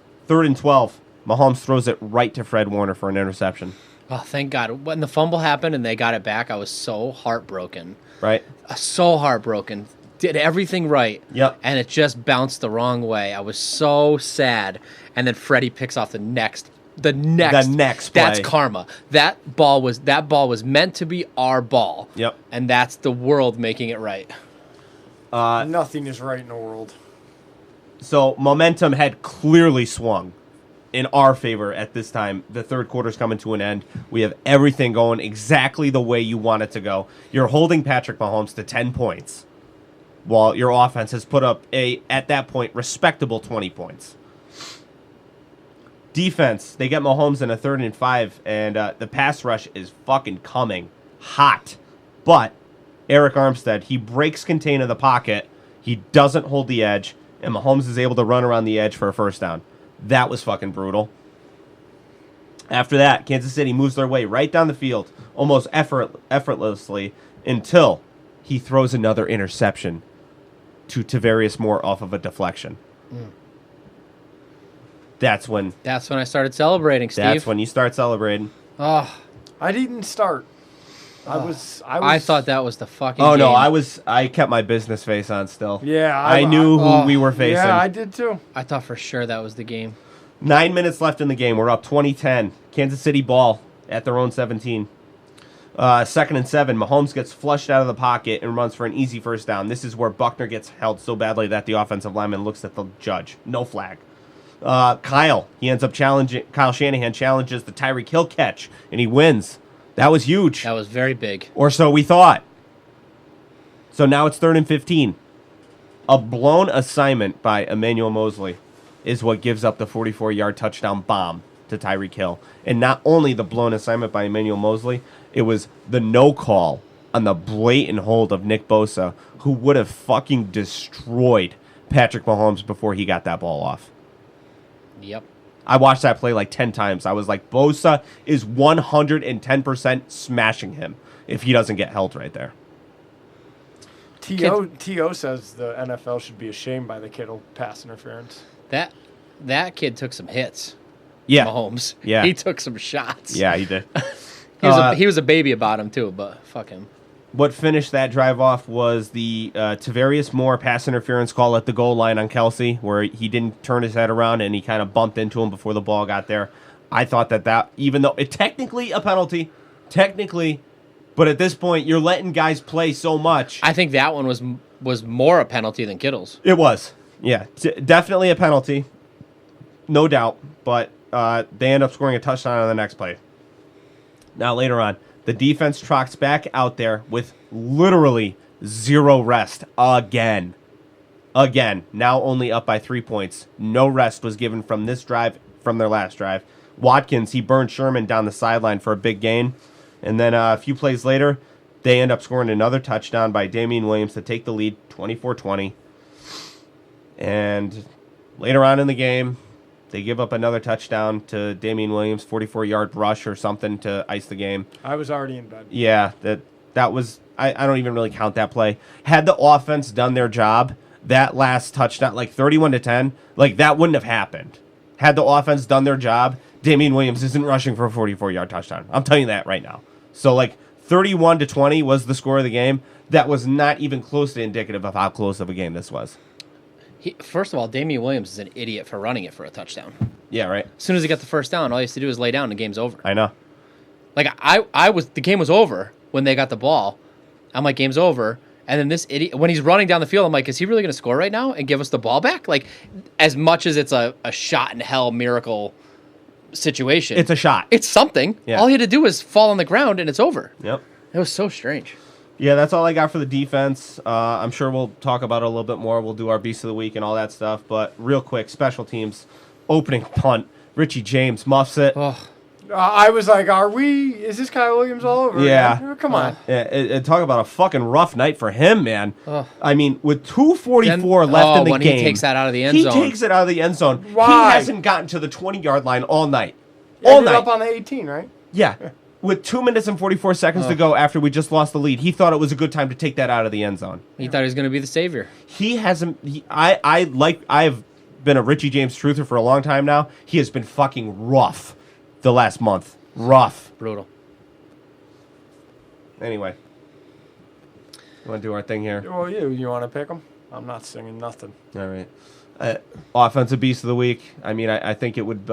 S8: and 12. Mahomes throws it right to Fred Warner for an interception.
S7: Oh, thank God. When the fumble happened and they got it back, I was so heartbroken.
S8: Right?
S7: So heartbroken. Did everything right.
S8: Yep.
S7: And it just bounced the wrong way. I was so sad. And then Freddie picks off the next play. That's karma. That ball was meant to be our ball.
S8: Yep.
S7: And that's the world making it right.
S6: Nothing is right in the world.
S8: So momentum had clearly swung in our favor at this time. The third quarter's coming to an end. We have everything going exactly the way you want it to go. You're holding Patrick Mahomes to 10 points, while your offense has put up at that point, respectable 20 points. Defense, they get Mahomes in a 3rd and 5, and the pass rush is fucking coming hot. But Eric Armstead, he breaks contain of the pocket. He doesn't hold the edge, and Mahomes is able to run around the edge for a first down. That was fucking brutal. After that, Kansas City moves their way right down the field, almost effortlessly, until he throws another interception to Tavarius Moore off of a deflection. That's when
S7: I started celebrating, Steve.
S8: That's when you start celebrating.
S7: Oh,
S6: I didn't start.
S7: I thought that was the fucking
S8: Oh,
S7: game.
S8: no, I kept my business face on still.
S6: Yeah.
S8: I knew who we were facing.
S6: Yeah, I did too.
S7: I thought for sure that was the game.
S8: 9 minutes left in the game. We're up 20-10. Kansas City ball at their own 17. 2nd and 7. Mahomes gets flushed out of the pocket and runs for an easy first down. This is where Buckner gets held so badly that the offensive lineman looks at the judge. No flag. Kyle Shanahan challenges the Tyreek Hill catch, and he wins. That was huge.
S7: That was very big.
S8: Or so we thought. So now it's 3rd and 15. A blown assignment by Emmanuel Mosley is what gives up the 44-yard touchdown bomb to Tyreek Hill. And not only the blown assignment by Emmanuel Mosley, it was the no call on the blatant hold of Nick Bosa, who would have fucking destroyed Patrick Mahomes before he got that ball off.
S7: Yep.
S8: I watched that play like 10 times. I was like, Bosa is 110% smashing him if he doesn't get held right there.
S6: T.O. says the NFL should be ashamed by the Kittle pass interference.
S7: That kid took some hits.
S8: Yeah.
S7: Mahomes.
S8: Yeah.
S7: He took some shots.
S8: Yeah, he did.
S7: He was a baby about him too, but fuck him.
S8: What finished that drive off was the Tavarius Moore pass interference call at the goal line on Kelsey, where he didn't turn his head around and he kind of bumped into him before the ball got there. I thought that even though it technically a penalty, but at this point you're letting guys play so much.
S7: I think that one was more a penalty than Kittle's.
S8: It was, yeah, definitely a penalty, no doubt. But they end up scoring a touchdown on the next play. Now later on, the defense trots back out there with literally zero rest again. Now only up by 3 points. No rest was given from this drive, from their last drive. Watkins, he burned Sherman down the sideline for a big gain. And then a few plays later, they end up scoring another touchdown by Damian Williams to take the lead 24-20. And later on in the game, they give up another touchdown to Damian Williams, 44-yard rush or something to ice the game.
S6: I was already in bed.
S8: Yeah, that was I don't even really count that play. Had the offense done their job, that last touchdown, like 31-10, like that wouldn't have happened. Had the offense done their job, Damian Williams isn't rushing for a 44-yard touchdown. I'm telling you that right now. So like 31-20 was the score of the game. That was not even close to indicative of how close of a game this was.
S7: First of all, Damian Williams is an idiot for running it for a touchdown.
S8: Yeah, right.
S7: As soon as he got the first down, all he has to do is lay down and the game's over.
S8: I know.
S7: Like, the game was over when they got the ball. I'm like, game's over. And then this idiot, when he's running down the field, I'm like, is he really going to score right now and give us the ball back? Like, as much as it's a shot in hell miracle situation.
S8: It's a shot.
S7: It's something.
S8: Yeah.
S7: All he had to do was fall on the ground and it's over.
S8: Yep.
S7: It was so strange.
S8: Yeah, that's all I got for the defense. I'm sure we'll talk about it a little bit more. We'll do our Beast of the Week and all that stuff. But real quick, special teams, opening punt, Richie James muffs it.
S7: Oh.
S6: I was like, is this Kyle Williams all over?
S8: Yeah.
S6: Again? Come on.
S8: Talk about a fucking rough night for him, man. I mean, with 2:44 left in the
S7: when
S8: game.
S7: he takes that out of the end zone.
S8: He takes it out of the end zone.
S6: Why?
S8: He hasn't gotten to the 20-yard line all night.
S6: Ended up on the 18, right?
S8: Yeah. With 2 minutes and 44 seconds to go after we just lost the lead, he thought it was a good time to take that out of the end zone.
S7: He thought he was going to be the savior.
S8: He hasn't. I've been a Richie James truther for a long time now. He has been fucking rough the last month. Rough.
S7: Brutal.
S8: Anyway. You want to do our thing here?
S6: Well, you want to pick him? I'm not singing nothing.
S8: All right. Offensive Beast of the Week. I mean, I think it would...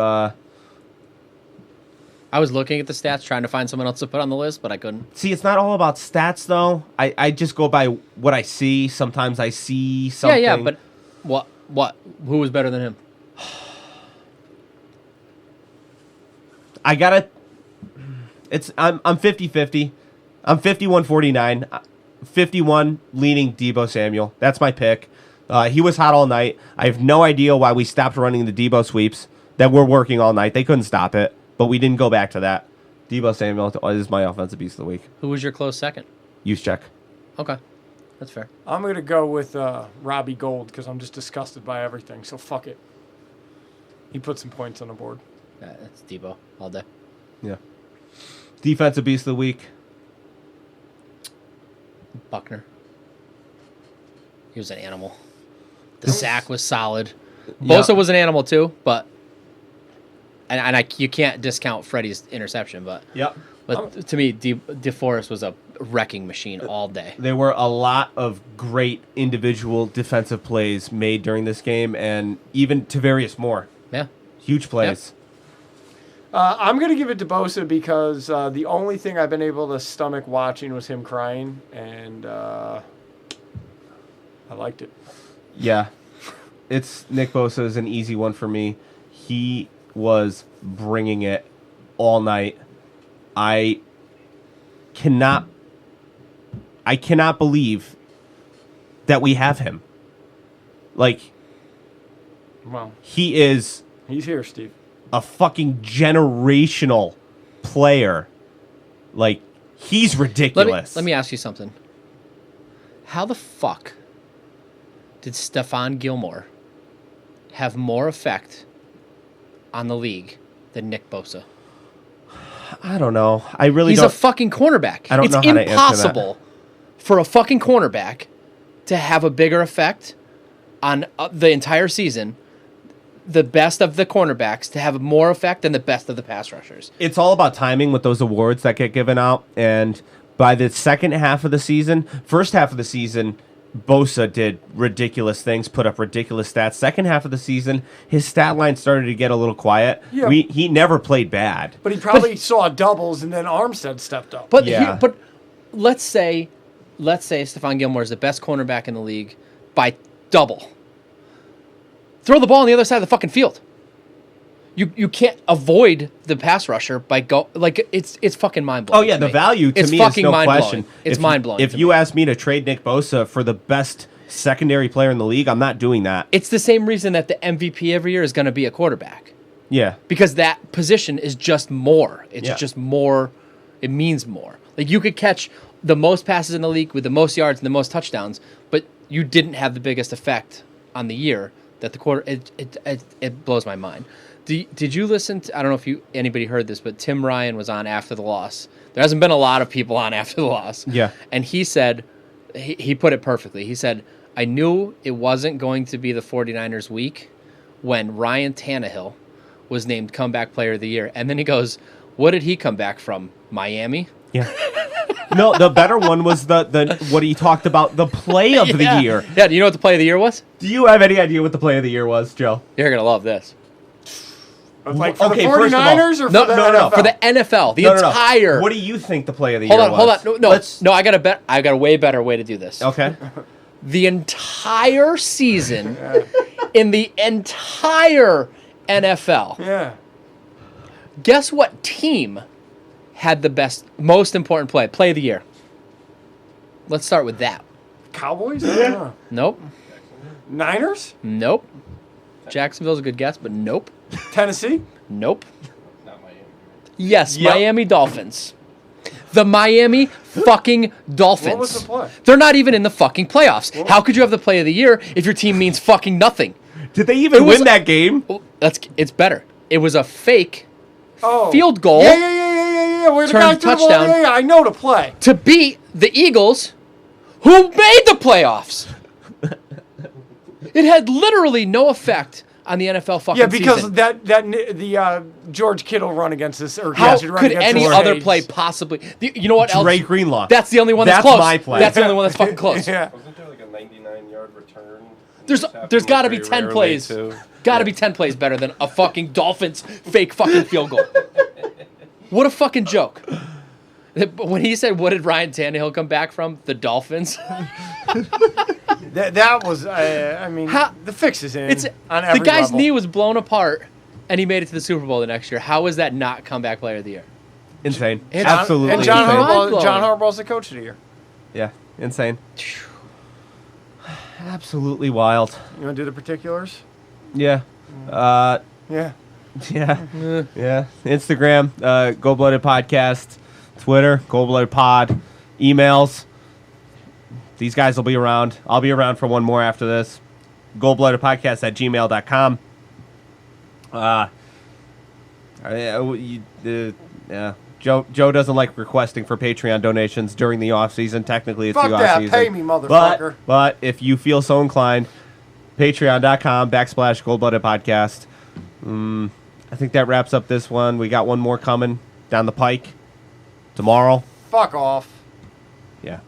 S7: I was looking at the stats, trying to find someone else to put on the list, but I couldn't.
S8: See, it's not all about stats, though. I just go by what I see. Sometimes I see something.
S7: Yeah, but what? Who was better than him?
S8: I gotta... I'm 50-50. I'm 51-49. 51 leaning Deebo Samuel. That's my pick. He was hot all night. I have no idea why we stopped running the Deebo sweeps that were working all night. They couldn't stop it, but we didn't go back to that. Deebo Samuel is my offensive beast of the week.
S7: Who was your close second?
S8: Use check.
S7: Okay. That's fair.
S6: I'm going to go with Robbie Gold because I'm just disgusted by everything, so fuck it. He put some points on the board.
S7: That's Debo all day.
S8: Yeah. Defensive beast of the week.
S7: Buckner. He was an animal. The sack was solid. Bosa was an animal too, but you can't discount Freddie's interception, but to me, DeForest was a wrecking machine all day.
S8: There were a lot of great individual defensive plays made during this game, and even Tavarius Moore.
S7: Yeah.
S8: Huge plays.
S6: I'm going to give it to Bosa because the only thing I've been able to stomach watching was him crying, and I liked it.
S8: Yeah. It's Nick Bosa is an easy one for me. He was bringing it all night. I cannot believe that we have him. Like,
S6: Well,
S8: he's
S6: here, Steve.
S8: A fucking generational player. Like, he's ridiculous.
S7: Let me ask you something. How the fuck did Stephon Gilmore have more effect on the league than Nick Bosa?
S8: I don't know. I really
S7: He's
S8: don't.
S7: a fucking cornerback.
S8: I don't know how to answer that.
S7: It's impossible for a fucking cornerback to have a bigger effect on the entire season. The best of the cornerbacks to have more effect than the best of the pass rushers.
S8: It's all about timing with those awards that get given out. And by the second half of the season, first half of the season, Bosa did ridiculous things, put up ridiculous stats. Second half of the season, his stat line started to get a little quiet.
S6: Yeah.
S8: He never played bad.
S6: But he probably saw doubles, and then Armstead stepped up.
S7: But
S8: Yeah.
S7: but let's say Stephon Gilmore is the best cornerback in the league by double. Throw the ball on the other side of the fucking field. You can't avoid the pass rusher by it's fucking mind blowing.
S8: Oh yeah, the value to
S7: it's
S8: me is
S7: fucking
S8: no
S7: mind-blowing.
S8: question.
S7: It's mind blowing.
S8: If you ask me to trade Nick Bosa for the best secondary player in the league, I'm not doing that.
S7: It's the same reason that the MVP every year is going to be a quarterback.
S8: Yeah.
S7: Because that position is just more. It's
S8: Yeah.
S7: just more. It means more. Like, you could catch the most passes in the league with the most yards and the most touchdowns, but you didn't have the biggest effect on the year that the quarter. It blows my mind. Did you listen to, I don't know if anybody heard this, but Tim Ryan was on after the loss. There hasn't been a lot of people on after the loss.
S8: Yeah.
S7: And he said, he put it perfectly. He said, I knew it wasn't going to be the 49ers week when Ryan Tannehill was named comeback player of the year. And then he goes, what did he come back from? Miami?
S8: Yeah. No, the better one was the what he talked about, the play of the year.
S7: Yeah, do you know what the play of the year was?
S8: Do you have any idea what the play of the year was, Joe?
S7: You're going to love this.
S6: Like for
S8: Okay,
S6: the
S8: first of all-
S6: 49ers or
S7: No,
S6: for the
S7: no,
S6: NFL?
S7: for the NFL. The
S8: No, no, no.
S7: entire.
S8: What do you think the play of the
S7: Hold
S8: year
S7: on,
S8: was?
S7: hold on. No, I got a way better way to do this.
S8: Okay.
S7: The entire season in the entire NFL.
S6: Yeah.
S7: Guess what team had the most important play of the year? Let's start with that.
S6: Cowboys? Yeah.
S7: Nope.
S6: Niners?
S7: Nope. Jacksonville's a good guess, but nope.
S6: Tennessee?
S7: Nope.
S9: Not Miami.
S7: Yes,
S8: Yep.
S7: Miami Dolphins. The Miami fucking Dolphins.
S6: What was the play?
S7: They're not even in the fucking playoffs. How could you have the play of the year if your team means fucking nothing?
S8: Did they even
S7: It was-
S8: win that game?
S7: Well, it's better. It was a fake
S6: Oh.
S7: field goal
S6: Yeah. Where the
S7: Turned
S6: guy threw the ball.
S7: touchdown.
S6: Yeah, I know the play.
S7: to beat the Eagles, who made the playoffs. It had literally no effect on the NFL fucking
S6: Yeah, because
S7: season.
S6: the George Kittle run against this. Or
S7: How
S6: Cassidy run
S7: could
S6: against
S7: any
S6: this
S7: other
S6: Hayes.
S7: play possibly? You know what else?
S8: Dre Greenlaw.
S7: That's the only one that's
S8: That's
S7: close.
S8: my play.
S7: That's the only one that's fucking close.
S6: Yeah.
S9: Wasn't there like a 99-yard return?
S7: There's got to be 10 plays. Got to be 10 plays better than a fucking Dolphins fake fucking field goal. What a fucking joke. When he said, "What did Ryan Tannehill come back from?" The Dolphins.
S6: That was, I mean, the fix is in on every
S7: the guy's
S6: level.
S7: knee was blown apart, and he made it to the Super Bowl the next year. How is that not comeback player of the year?
S8: Insane.
S7: It's-
S8: Absolutely
S6: And John
S8: insane.
S7: Mind-blowing.
S6: Harbaugh's the coach of the year.
S8: Yeah, insane. Absolutely wild.
S6: You want to do the particulars?
S8: Yeah.
S6: Yeah.
S8: Yeah. Yeah. Instagram, Gold Blooded Podcast. Twitter, Gold Blooded Pod. Emails. These guys will be around. I'll be around for one more after this. goldbloodedpodcast@gmail.com. Yeah. Joe doesn't like requesting for Patreon donations during the off season. Technically, it's
S6: Fuck
S8: the off
S6: that.
S8: season.
S6: Pay me, motherfucker.
S8: But if you feel so inclined, patreon.com/Gold Blooded Podcast. I think that wraps up this one. We got one more coming down the pike tomorrow.
S6: Fuck off.
S8: Yeah.